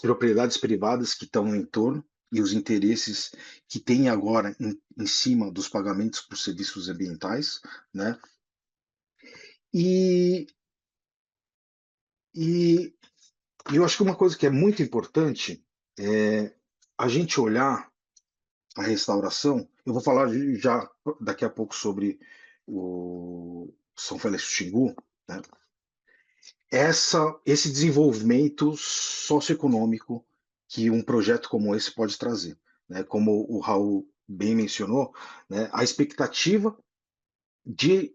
propriedades privadas que estão no entorno e os interesses que tem agora em cima dos pagamentos por serviços ambientais, né? E, e eu acho que uma coisa que é muito importante é a gente olhar a restauração. Eu vou falar já daqui a pouco sobre o São Félix do Xingu, né? Esse desenvolvimento socioeconômico que um projeto como esse pode trazer, né? Como o Raul bem mencionou, né? A expectativa de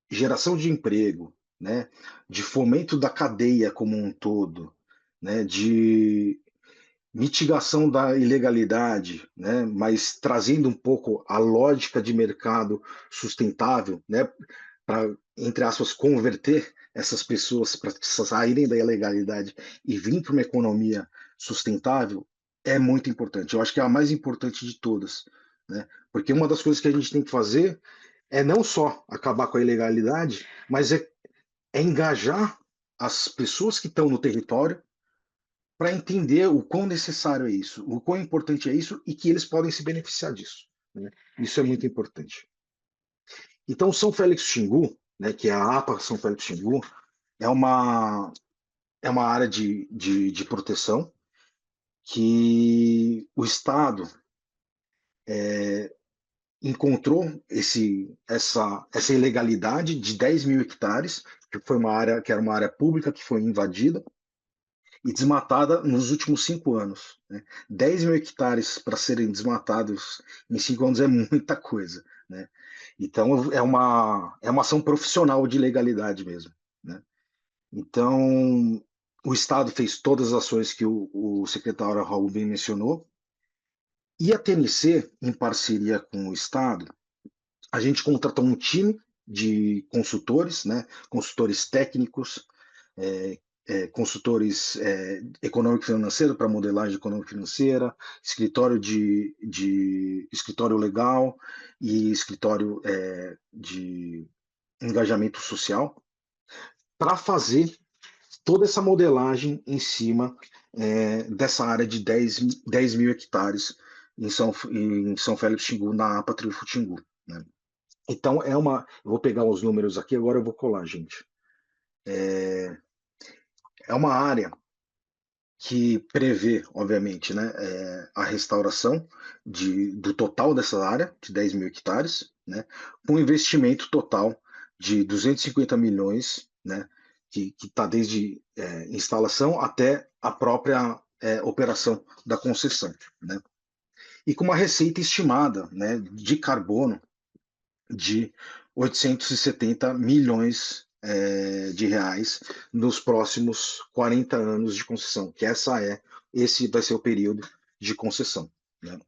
geração de emprego, né? De fomento da cadeia como um todo, né? De mitigação da ilegalidade, né? Mas trazendo um pouco a lógica de mercado sustentável, né? Para, entre aspas, converter essas pessoas para saírem da ilegalidade e vir para uma economia sustentável é muito importante. Eu acho que é a mais importante de todas, né? Porque uma das coisas que a gente tem que fazer é não só acabar com a ilegalidade, mas é engajar as pessoas que estão no território para entender o quão necessário é isso, o quão importante é isso e que eles podem se beneficiar disso, né? Isso é muito importante. Então, São Félix do Xingu, né, que é a APA São Félix do Xingu, é uma área de proteção que o Estado encontrou essa ilegalidade de 10 mil hectares, que foi uma área que era uma área pública que foi invadida e desmatada nos últimos 5 anos, né? 10 mil hectares para serem desmatados em 5 anos é muita coisa, né? Então é uma ação profissional de legalidade mesmo, né? Então o Estado fez todas as ações que o secretário Raul bem mencionou, e a TNC, em parceria com o Estado, a gente contratou um time de consultores, né? Consultores técnicos, consultores econômico-financeiro para modelagem econômico-financeira, escritório legal e escritório de engajamento social, para fazer toda essa modelagem em cima dessa área de 10 mil hectares em São Félix do Xingu, na APA Trio Xingu, né? Então, eu vou pegar os números aqui, agora eu vou colar, gente. É uma área que prevê, obviamente, né, a restauração do total dessa área, de 10 mil hectares, né, com um investimento total de 250 milhões, né, que está desde instalação até a própria operação da concessão, né? E com uma receita estimada, né, de carbono de 870 milhões de reais nos próximos 40 anos de concessão, que esse vai ser o período de concessão, né?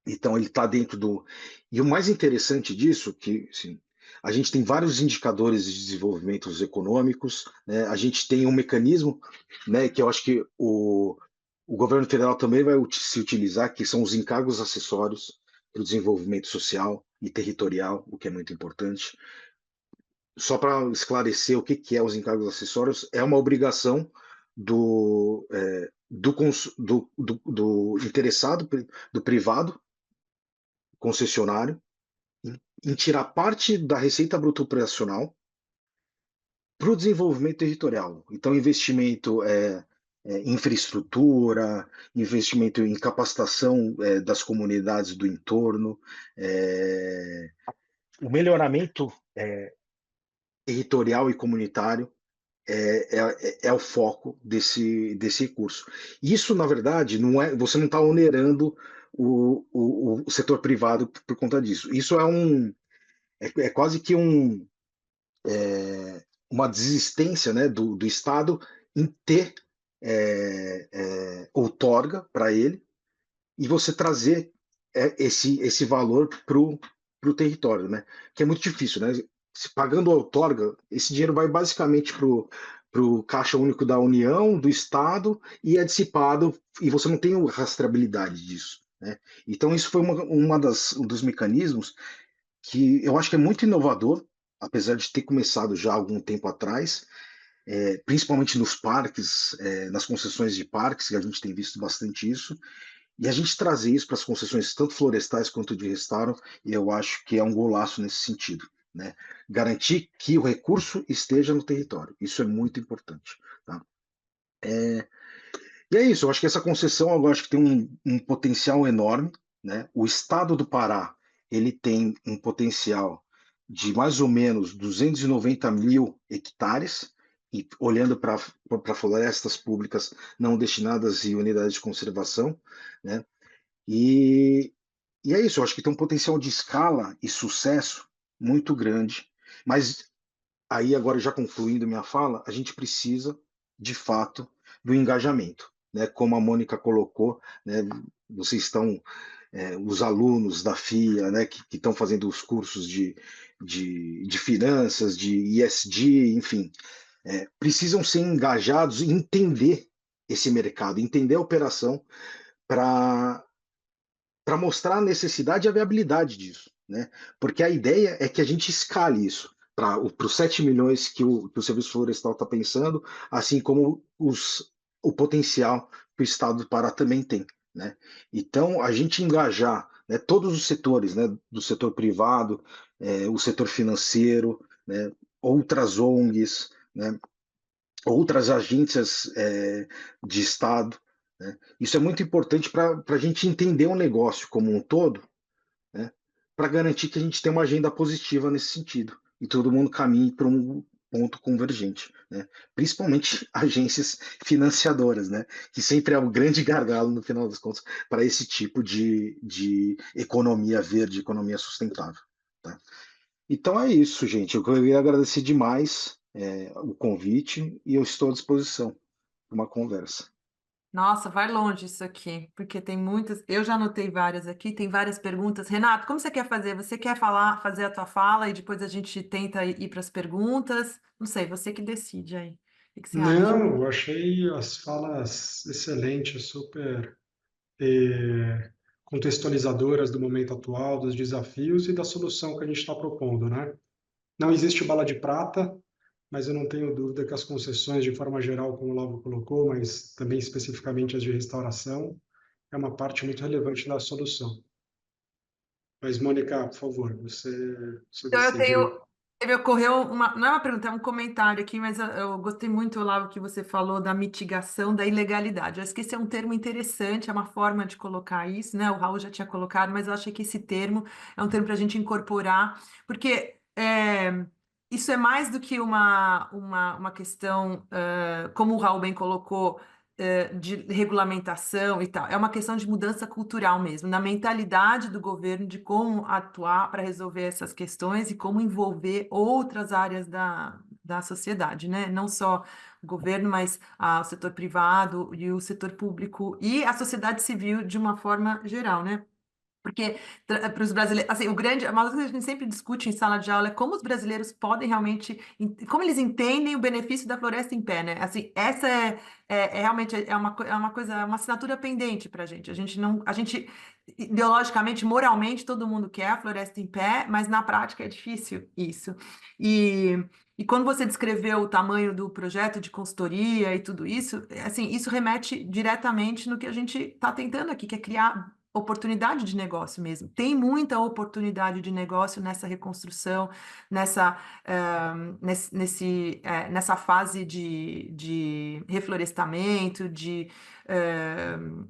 Então ele está dentro do... E o mais interessante disso, que assim, a gente tem vários indicadores de desenvolvimento econômicos, né? A gente tem um mecanismo, né, que eu acho que o governo federal também vai se utilizar, que são os encargos acessórios para o desenvolvimento social e territorial, o que é muito importante. Só para esclarecer o que é os encargos acessórios, é uma obrigação do interessado, do privado, concessionário, em tirar parte da receita bruta operacional para o desenvolvimento territorial. Então, investimento em infraestrutura, investimento em capacitação das comunidades do entorno, o melhoramento territorial e comunitário é o foco desse recurso. Isso, na verdade, não é, você não está onerando o setor privado por conta disso. Isso é quase que uma desistência, né, do Estado em ter outorga para ele e você trazer esse valor para o território, né? Que é muito difícil, né? Se pagando a outorga, esse dinheiro vai basicamente para o Caixa Único da União, do Estado, e é dissipado, e você não tem rastreabilidade disso, né? Então, isso foi um dos mecanismos que eu acho que é muito inovador, apesar de ter começado já há algum tempo atrás, principalmente nos parques, nas concessões de parques, que a gente tem visto bastante isso, e a gente trazer isso para as concessões, tanto florestais quanto de restauro, eu acho que é um golaço nesse sentido, né? Garantir que o recurso esteja no território, isso é muito importante, tá? E é isso, eu acho que essa concessão, eu acho que tem um potencial enorme, né? O estado do Pará, ele tem um potencial de mais ou menos 290 mil hectares, e olhando para florestas públicas não destinadas e unidades de conservação, né? E, e é isso, eu acho que tem um potencial de escala e sucesso muito grande, mas aí agora já concluindo minha fala, a gente precisa, de fato, do engajamento, né? Como a Mônica colocou, né? Vocês estão, os alunos da FIA, né? Que estão fazendo os cursos de finanças, de ESG, enfim, precisam ser engajados e entender esse mercado, entender a operação para mostrar a necessidade e a viabilidade disso, né? Porque a ideia é que a gente escale isso para os 7 milhões que o Serviço Florestal está pensando, assim como o potencial que o Estado do Pará também tem, né? Então, a gente engajar, né, todos os setores, né, do setor privado, o setor financeiro, né, outras ONGs, né, outras agências de Estado, né? Isso é muito importante para a gente entender o negócio como um todo, né? Para garantir que a gente tem uma agenda positiva nesse sentido e todo mundo caminhe para um ponto convergente, né? Principalmente agências financiadoras, né? Que sempre é o grande gargalo, no final das contas, para esse tipo de economia verde, economia sustentável, tá? Então é isso, gente. Eu queria agradecer demais o convite e eu estou à disposição para uma conversa. Nossa, vai longe isso aqui, porque tem muitas. Eu já anotei várias aqui, tem várias perguntas. Renato, como você quer fazer? Você quer fazer a tua fala e depois a gente tenta ir para as perguntas? Não sei, você que decide aí. O que você acha? Não, eu achei as falas excelentes, super contextualizadoras do momento atual, dos desafios e da solução que a gente está propondo, né? Não existe bala de prata, mas eu não tenho dúvida que as concessões, de forma geral, como o Lavo colocou, mas também especificamente as de restauração, é uma parte muito relevante da solução. Mas, Mônica, por favor, você Então, eu decide aí. tenho. Me ocorreu uma. Não é uma pergunta, é um comentário aqui, mas eu gostei muito, Olavo, que você falou da mitigação da ilegalidade. Eu acho que esse é um termo interessante, é uma forma de colocar isso, né? O Raul já tinha colocado, mas eu achei que esse termo é um termo para a gente incorporar, porque isso é mais do que uma questão, como o Raul bem colocou, de regulamentação e tal. É uma questão de mudança cultural mesmo, na mentalidade do governo de como atuar para resolver essas questões e como envolver outras áreas da sociedade, né? Não só o governo, mas o setor privado e o setor público e a sociedade civil de uma forma geral, né? Porque para os brasileiros, assim, uma coisa que a gente sempre discute em sala de aula é como os brasileiros podem realmente, como eles entendem o benefício da floresta em pé, né? Assim, essa realmente é uma coisa, é uma assinatura pendente para a gente. A gente, ideologicamente, moralmente, todo mundo quer a floresta em pé, mas na prática é difícil isso. E quando você descreveu o tamanho do projeto de consultoria e tudo isso, assim, isso remete diretamente no que a gente está tentando aqui, que é criar oportunidade de negócio mesmo. Tem muita oportunidade de negócio nessa reconstrução, nessa fase de reflorestamento, de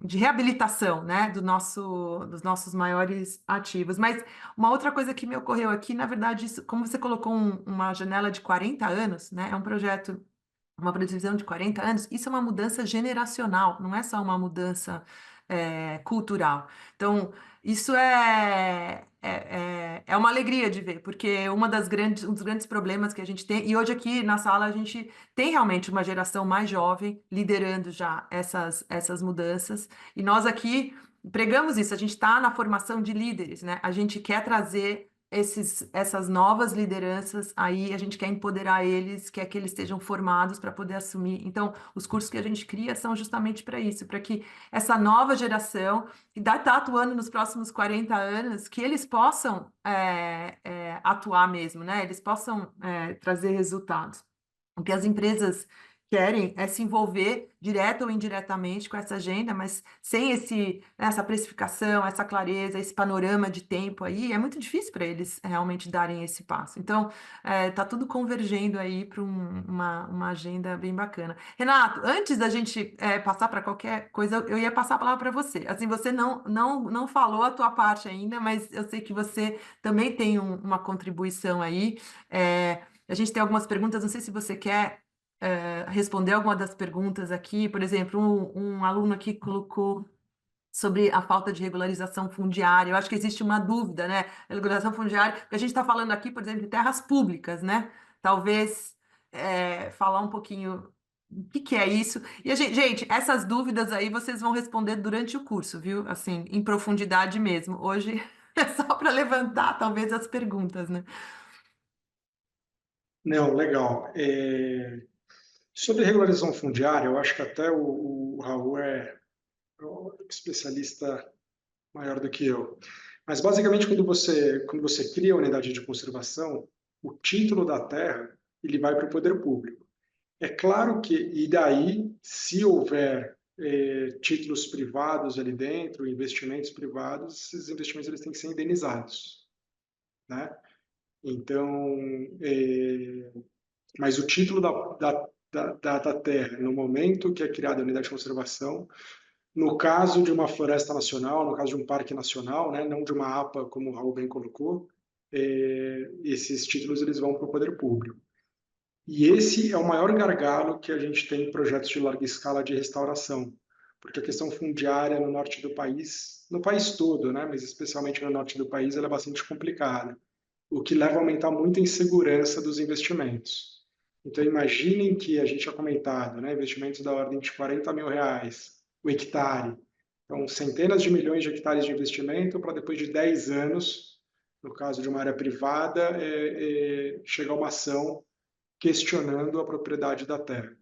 reabilitação, né, dos nossos maiores ativos. Mas uma outra coisa que me ocorreu aqui, na verdade, como você colocou uma janela de 40 anos, né, é um projeto, uma previsão de 40 anos, isso é uma mudança generacional, não é só uma mudança cultural. Então, isso é uma alegria de ver, porque um dos grandes problemas que a gente tem, e hoje aqui na sala a gente tem realmente uma geração mais jovem liderando já essas mudanças, e nós aqui pregamos isso, a gente está na formação de líderes, né? A gente quer trazer essas novas lideranças aí, a gente quer empoderar eles, quer que eles estejam formados para poder assumir. Então, os cursos que a gente cria são justamente para isso, para que essa nova geração, que está atuando nos próximos 40 anos, que eles possam atuar mesmo, né? Eles possam trazer resultados. O que as empresas querem é se envolver direto ou indiretamente com essa agenda, mas sem essa precificação, essa clareza, esse panorama de tempo aí, é muito difícil para eles realmente darem esse passo. Então, está tudo convergendo aí para uma agenda bem bacana. Renato, antes da gente passar para qualquer coisa, eu ia passar a palavra para você. Assim, você não falou a tua parte ainda, mas eu sei que você também tem uma contribuição aí. A gente tem algumas perguntas, não sei se você quer responder alguma das perguntas aqui. Por exemplo, um aluno aqui colocou sobre a falta de regularização fundiária. Eu acho que existe uma dúvida, né? Regularização fundiária, porque a gente está falando aqui, por exemplo, de terras públicas, né? Talvez falar um pouquinho o que é isso. E, gente, essas dúvidas aí vocês vão responder durante o curso, viu? Assim, em profundidade mesmo. Hoje é só para levantar, talvez, as perguntas, né? Não, legal. Sobre regularização fundiária, eu acho que até o Raul é um especialista maior do que eu. Mas, basicamente, quando você cria a unidade de conservação, o título da terra ele vai para o poder público. É claro que, e daí, se houver títulos privados ali dentro, investimentos privados, esses investimentos eles têm que ser indenizados, né? Então, mas o título da terra, no momento que é criada a unidade de conservação, no caso de uma floresta nacional, no caso de um parque nacional, né, não de uma APA, como o Raul bem colocou, esses títulos eles vão para o poder público. E esse é o maior gargalo que a gente tem em projetos de larga escala de restauração, porque a questão fundiária no norte do país, no país todo, né, mas especialmente no norte do país, ela é bastante complicada, o que leva a aumentar muito a insegurança dos investimentos. Então, imaginem que a gente tinha comentado, né, investimentos da ordem de R$ 40.000 o hectare. Então, centenas de milhões de hectares de investimento para depois de 10 anos, no caso de uma área privada, chegar uma ação questionando a propriedade da terra.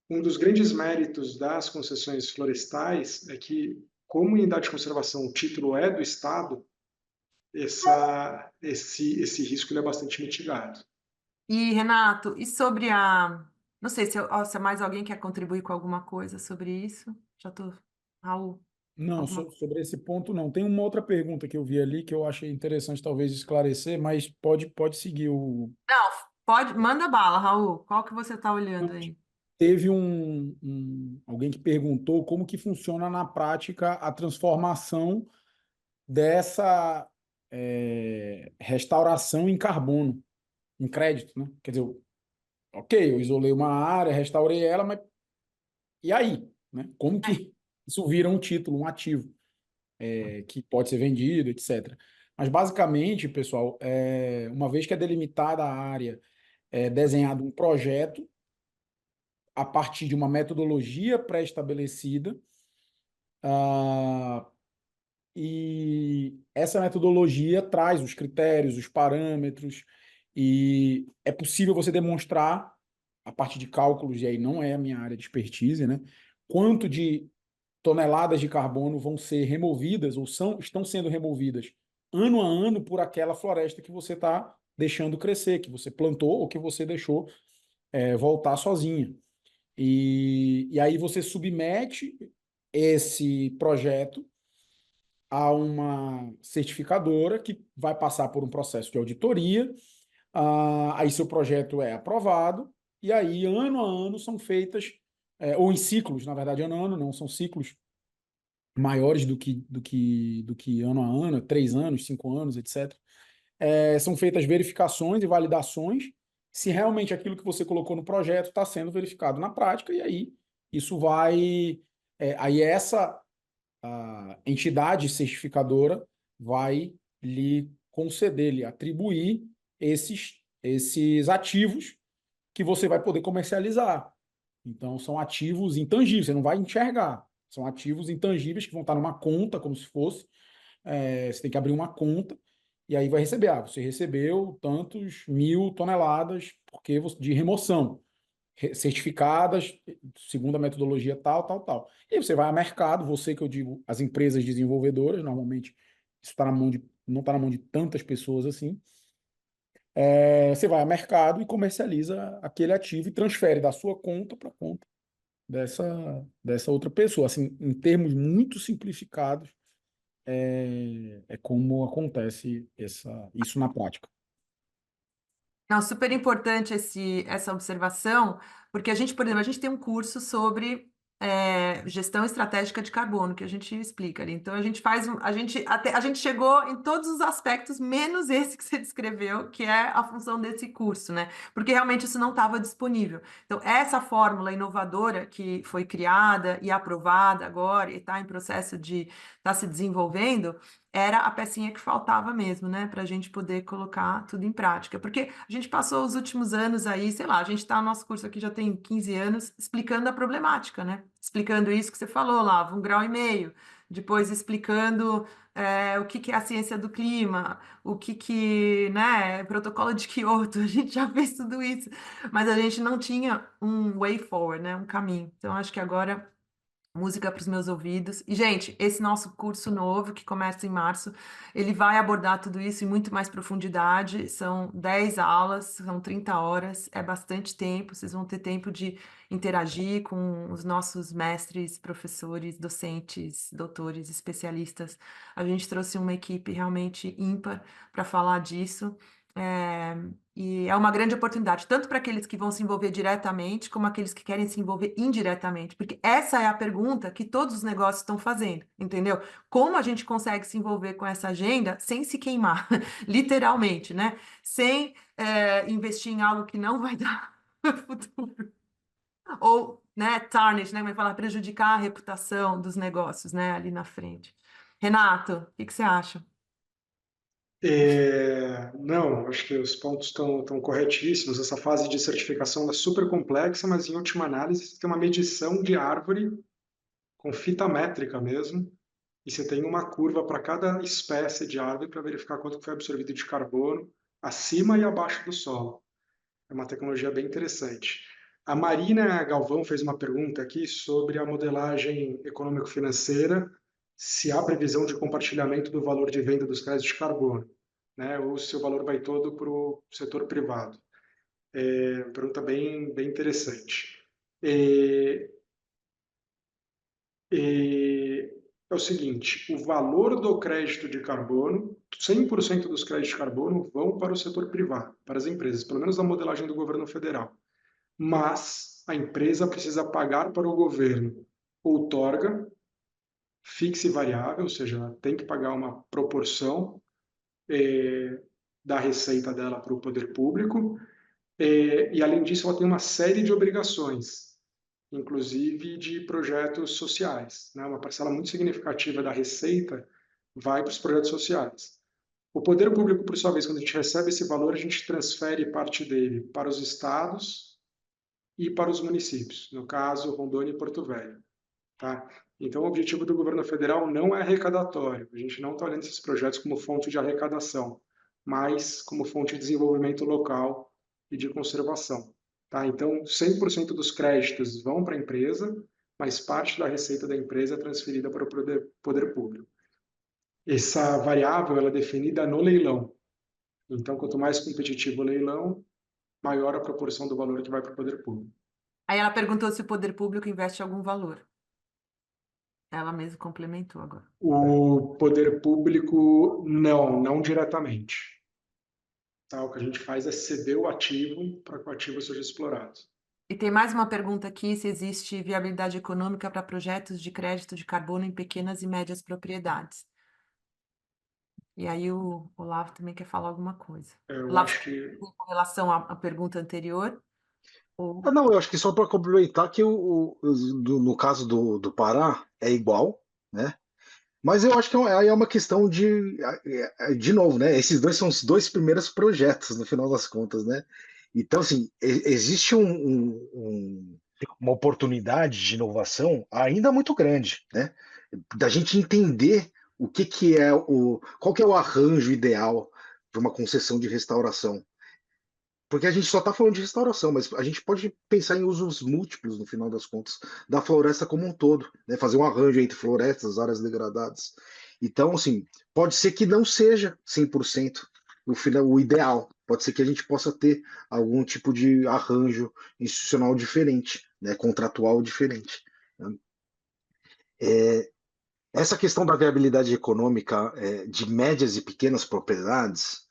Um dos grandes méritos das concessões florestais é que, como unidade de conservação o título é do Estado, esse risco ele é bastante mitigado. E, Renato, e sobre Não sei se mais alguém quer contribuir com alguma coisa sobre isso. Já tô... Raul, Não, alguma... sobre esse ponto não. Tem uma outra pergunta que eu vi ali que eu achei interessante talvez esclarecer, mas pode seguir o. Não, manda bala, Raul. Qual que você está olhando aí? Teve alguém que perguntou como que funciona na prática a transformação dessa restauração em carbono, em crédito, né? Quer dizer, ok, eu isolei uma área, restaurei ela, mas e aí, né? Como que isso vira um título, um ativo, que pode ser vendido, etc. Mas basicamente, pessoal, uma vez que é delimitada a área, é desenhado um projeto a partir de uma metodologia pré-estabelecida, ah, e essa metodologia traz os critérios, os parâmetros, e é possível você demonstrar, a partir de cálculos, e aí não é a minha área de expertise, né? Quanto de toneladas de carbono vão ser removidas ou estão sendo removidas ano a ano por aquela floresta que você está deixando crescer, que você plantou ou que você deixou voltar sozinha. E aí você submete esse projeto a uma certificadora que vai passar por um processo de auditoria, aí seu projeto é aprovado, e aí ano a ano são feitas, ou em ciclos, na verdade, ano a ano não, são ciclos maiores do que ano a ano, 3 anos, 5 anos, etc. São feitas verificações e validações se realmente aquilo que você colocou no projeto está sendo verificado na prática, e aí isso vai. Aí essa a entidade certificadora vai lhe conceder, lhe atribuir esses ativos que você vai poder comercializar. Então, são ativos intangíveis, você não vai enxergar. São ativos intangíveis que vão estar numa conta, como se fosse. Você tem que abrir uma conta e aí vai receber. Você recebeu tantos 1.000 toneladas de remoção, certificadas, segundo a metodologia tal, tal, tal. E aí você vai ao mercado, você que eu digo, as empresas desenvolvedoras, normalmente isso tá na mão não está na mão de tantas pessoas assim. Você vai ao mercado e comercializa aquele ativo e transfere da sua conta para a conta dessa outra pessoa. Assim, em termos muito simplificados, é como acontece isso na prática. Não, super importante essa observação, porque a gente, por exemplo, a gente tem um curso sobre gestão estratégica de carbono que a gente explica ali. Então a gente faz, a gente chegou em todos os aspectos, menos esse que você descreveu, que é a função desse curso, né? Porque realmente isso não estava disponível. Então essa fórmula inovadora que foi criada e aprovada agora e está em processo de estar se desenvolvendo era a pecinha que faltava mesmo, né, para a gente poder colocar tudo em prática. Porque a gente passou os últimos anos aí, sei lá, a gente está no nosso curso aqui já tem 15 anos, explicando a problemática, né? Explicando isso que você falou lá, 1,5 grau, depois explicando o que é a ciência do clima, né, protocolo de Kyoto, a gente já fez tudo isso, mas a gente não tinha um way forward, né, um caminho. Então, acho que agora música para os meus ouvidos. E, gente, esse nosso curso novo, que começa em março, ele vai abordar tudo isso em muito mais profundidade. São 10 aulas, são 30 horas, é bastante tempo. Vocês vão ter tempo de interagir com os nossos mestres, professores, docentes, doutores, especialistas. A gente trouxe uma equipe realmente ímpar para falar disso. E é uma grande oportunidade, tanto para aqueles que vão se envolver diretamente, como aqueles que querem se envolver indiretamente, porque essa é a pergunta que todos os negócios estão fazendo, entendeu? Como a gente consegue se envolver com essa agenda sem se queimar, literalmente, né? Sem investir em algo que não vai dar futuro. Ou, né, tarnish, né? Como é que fala? Prejudicar a reputação dos negócios, né? Ali na frente. Renato, o que você acha? Não, acho que os pontos estão corretíssimos. Essa fase de certificação é super complexa, mas em última análise você tem uma medição de árvore com fita métrica mesmo, e você tem uma curva para cada espécie de árvore para verificar quanto foi absorvido de carbono acima e abaixo do solo. É uma tecnologia bem interessante. A Marina Galvão fez uma pergunta aqui sobre a modelagem econômico-financeira, se há previsão de compartilhamento do valor de venda dos créditos de carbono, né, ou se o valor vai todo para o setor privado. Uma pergunta bem interessante. É o seguinte, o valor do crédito de carbono, 100% dos créditos de carbono vão para o setor privado, para as empresas, pelo menos na modelagem do governo federal. Mas a empresa precisa pagar para o governo outorga, fixa e variável, ou seja, ela tem que pagar uma proporção da receita dela para o poder público, e além disso ela tem uma série de obrigações, inclusive de projetos sociais, né? Uma parcela muito significativa da receita vai para os projetos sociais. O poder público, por sua vez, quando a gente recebe esse valor, a gente transfere parte dele para os estados e para os municípios, no caso, Rondônia e Porto Velho. Tá? Então, o objetivo do governo federal não é arrecadatório. A gente não está olhando esses projetos como fonte de arrecadação, mas como fonte de desenvolvimento local e de conservação. Tá? Então, 100% dos créditos vão para a empresa, mas parte da receita da empresa é transferida para o poder público. Essa variável ela é definida no leilão. Então, quanto mais competitivo o leilão, maior a proporção do valor que vai para o poder público. Aí ela perguntou se o poder público investe algum valor. Ela mesma complementou agora. O poder público, não diretamente. Tá? O que a gente faz é ceder o ativo para que o ativo seja explorado. E tem mais uma pergunta aqui, se existe viabilidade econômica para projetos de crédito de carbono em pequenas e médias propriedades. E aí o Olavo também quer falar alguma coisa. Eu Olavo, acho que com relação à pergunta anterior, ou... Não, eu acho que só para complementar que no caso do Pará é igual, né? Mas eu acho que aí é uma questão de novo, né? Esses dois são os dois primeiros projetos, no final das contas, né? Então, assim, existe uma oportunidade de inovação ainda muito grande, né? Da gente entender o que é qual que é o arranjo ideal para uma concessão de restauração. Porque a gente só está falando de restauração, mas a gente pode pensar em usos múltiplos, no final das contas, da floresta como um todo, né? Fazer um arranjo entre florestas, áreas degradadas. Então, assim, pode ser que não seja 100% o ideal. Pode ser que a gente possa ter algum tipo de arranjo institucional diferente, né? Contratual diferente. Né? Essa questão da viabilidade econômica de médias e pequenas propriedades,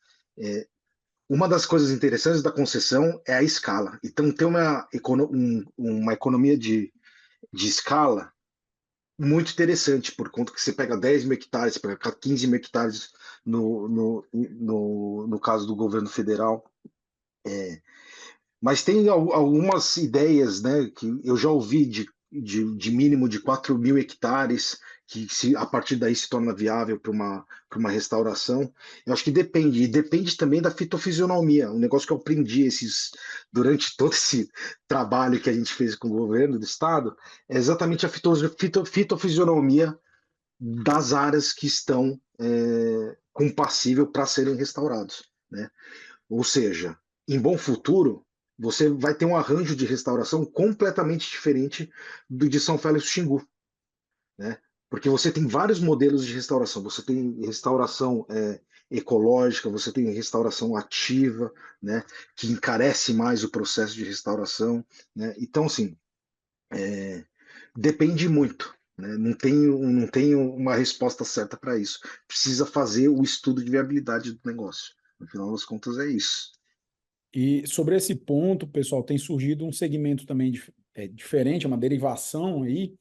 uma das coisas interessantes da concessão é a escala. Então, tem uma economia de escala muito interessante, por conta que você pega 10 mil hectares, pega 15 mil hectares no caso do governo federal. Mas tem algumas ideias, né, que eu já ouvi de mínimo de 4 mil hectares, que a partir daí se torna viável para uma restauração. Eu acho que depende, e depende também da fitofisionomia, um negócio que eu aprendi durante todo esse trabalho que a gente fez com o governo do estado, é exatamente a fitofisionomia das áreas que estão compassível para serem restaurados, né? Ou seja, em Bom Futuro, você vai ter um arranjo de restauração completamente diferente do de São Félix do Xingu, né? Porque você tem vários modelos de restauração. Você tem restauração ecológica, você tem restauração ativa, né? Que encarece mais o processo de restauração, né? Então, assim, depende muito. Né? Não tem uma resposta certa para isso. Precisa fazer o estudo de viabilidade do negócio. No final das contas, é isso. E sobre esse ponto, pessoal, tem surgido um segmento também diferente, uma derivação aí,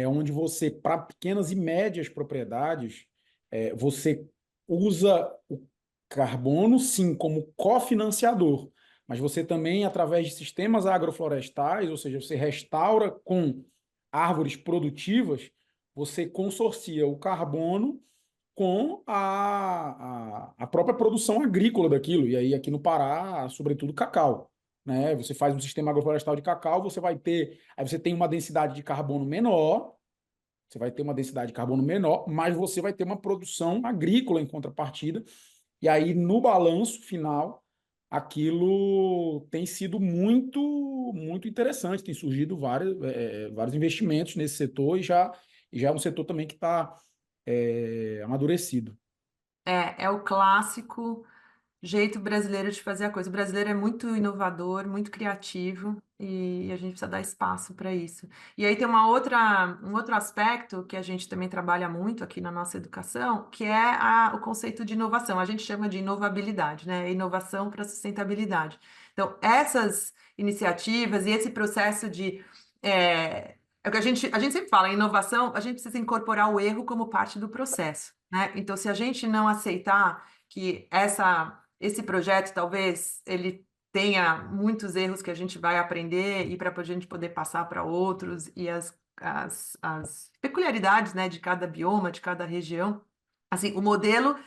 onde você, para pequenas e médias propriedades, você usa o carbono, sim, como cofinanciador, mas você também, através de sistemas agroflorestais, ou seja, você restaura com árvores produtivas, você consorcia o carbono com a própria produção agrícola daquilo. E aí, aqui no Pará, sobretudo cacau. Né? Você faz um sistema agroflorestal de cacau, aí você tem uma densidade de carbono menor, mas você vai ter uma produção agrícola em contrapartida. E aí, no balanço final, aquilo tem sido muito, muito interessante. Tem surgido vários investimentos nesse setor e já é um setor também que está amadurecido. É o clássico jeito brasileiro de fazer a coisa. O brasileiro é muito inovador, muito criativo e a gente precisa dar espaço para isso. E aí tem um outro aspecto que a gente também trabalha muito aqui na nossa educação, que é o conceito de inovação. A gente chama de inovabilidade, né? Inovação para sustentabilidade. Então, essas iniciativas e esse processo de... É o que a gente sempre fala, em inovação, a gente precisa incorporar o erro como parte do processo. né? Então, se a gente não aceitar que esse projeto, talvez, ele tenha muitos erros que a gente vai aprender e para a gente poder passar para outros e as peculiaridades, né, de cada bioma, de cada região. Assim, o modelo,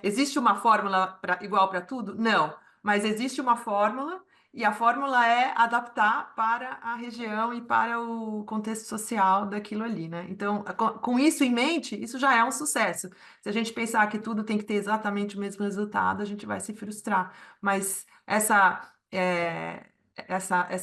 existe uma fórmula igual para tudo? Não, mas existe uma fórmula e a fórmula é adaptar para a região e para o contexto social daquilo ali, né? Então, com isso em mente, isso já é um sucesso. Se a gente pensar que tudo tem que ter exatamente o mesmo resultado, a gente vai se frustrar. Mas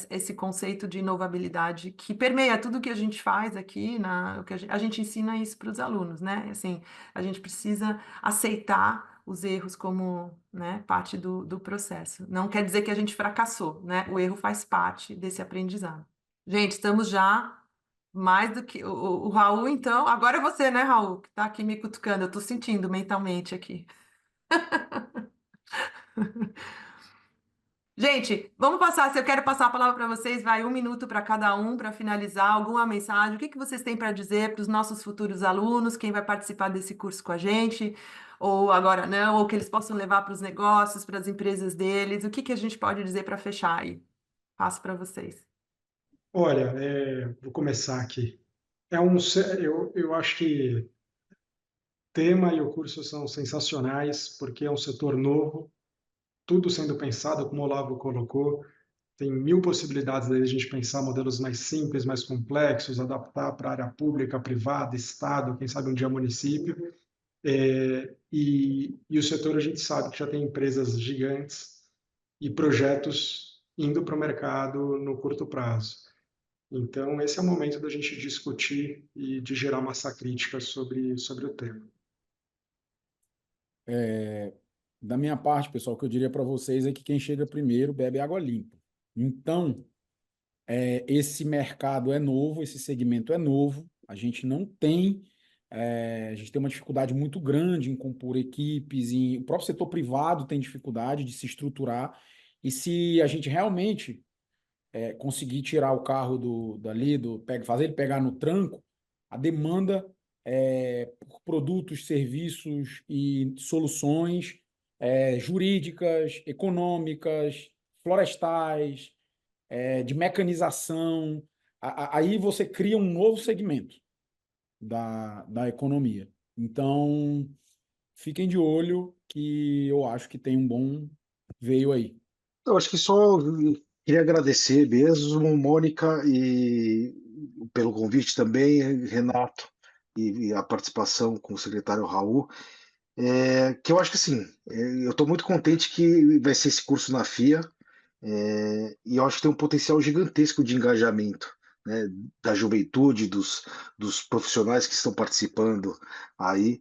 esse conceito de inovabilidade que permeia tudo que a gente faz aqui, o que a gente ensina isso para os alunos, né? Assim, a gente precisa aceitar os erros como, né, parte do processo. Não quer dizer que a gente fracassou, né? O erro faz parte desse aprendizado. Gente, estamos já mais do que... O Raul, então... Agora é você, né, Raul, que está aqui me cutucando. Eu estou sentindo mentalmente aqui. Gente, vamos passar. Se eu quero passar a palavra para vocês, vai 1 minuto para cada um para finalizar. Alguma mensagem? O que que vocês têm para dizer para os nossos futuros alunos? Quem vai participar desse curso com a gente? Ou agora não? Ou que eles possam levar para os negócios, para as empresas deles? O que que a gente pode dizer para fechar aí? Passo para vocês. Olha, vou começar aqui. Eu acho que o tema e o curso são sensacionais, porque é um setor novo, tudo sendo pensado, como o Olavo colocou, tem 1000 possibilidades daí a gente pensar modelos mais simples, mais complexos, adaptar para a área pública, privada, Estado, quem sabe um dia município. E o setor a gente sabe que já tem empresas gigantes e projetos indo para o mercado no curto prazo. Então, esse é o momento da gente discutir e de gerar massa crítica sobre o tema. Da minha parte, pessoal, o que eu diria para vocês é que quem chega primeiro bebe água limpa. Então, esse mercado é novo, esse segmento é novo, a gente não tem, a gente tem uma dificuldade muito grande em compor equipes, o próprio setor privado tem dificuldade de se estruturar, e se a gente realmente conseguir tirar o carro fazer ele pegar no tranco, a demanda por produtos, serviços e soluções jurídicas, econômicas, florestais, de mecanização. Aí você cria um novo segmento da economia. Então, fiquem de olho que eu acho que tem um bom veio aí. Eu acho que só queria agradecer mesmo, Mônica, e pelo convite também, Renato, e a participação com o secretário Raul. Que eu acho que assim, eu estou muito contente que vai ser esse curso na FIA, e eu acho que tem um potencial gigantesco de engajamento, né, da juventude, dos profissionais que estão participando aí.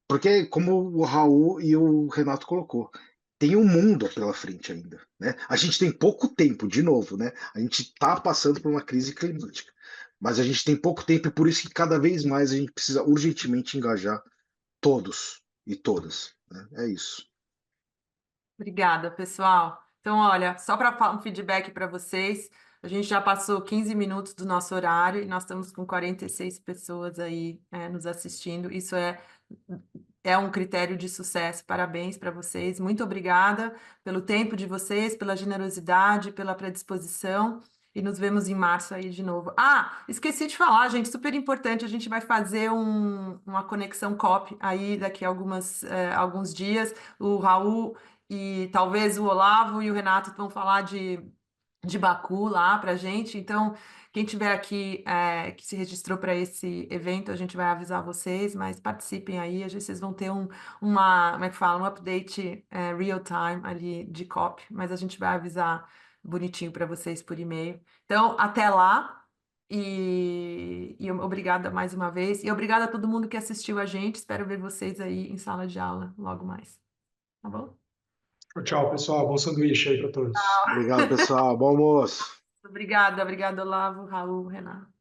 Porque, como o Raul e o Renato colocou, tem um mundo pela frente ainda, né? A gente tem pouco tempo, de novo, né? A gente está passando por uma crise climática, mas a gente tem pouco tempo e por isso que cada vez mais a gente precisa urgentemente engajar todos e todas, né? É isso. Obrigada, pessoal. Então, olha, só para um feedback para vocês, a gente já passou 15 minutos do nosso horário e nós estamos com 46 pessoas aí nos assistindo. Isso é um critério de sucesso. Parabéns para vocês. Muito obrigada pelo tempo de vocês, pela generosidade, pela predisposição. E nos vemos em março aí de novo. Ah, esqueci de falar, gente, super importante. A gente vai fazer uma conexão COP aí daqui a alguns dias. O Raul e talvez o Olavo e o Renato vão falar de Baku lá para a gente. Então, quem tiver aqui que se registrou para esse evento, a gente vai avisar vocês, mas participem aí, a gente, vocês vão ter como é que fala, um update real time ali de COP, mas a gente vai avisar bonitinho para vocês por e-mail. Então, até lá. E obrigada mais uma vez. E obrigada a todo mundo que assistiu a gente. Espero ver vocês aí em sala de aula logo mais. Tá bom? Tchau, pessoal. Bom sanduíche aí para todos. Obrigado, pessoal. Bom almoço. Obrigada, Olavo, Raul, Renato.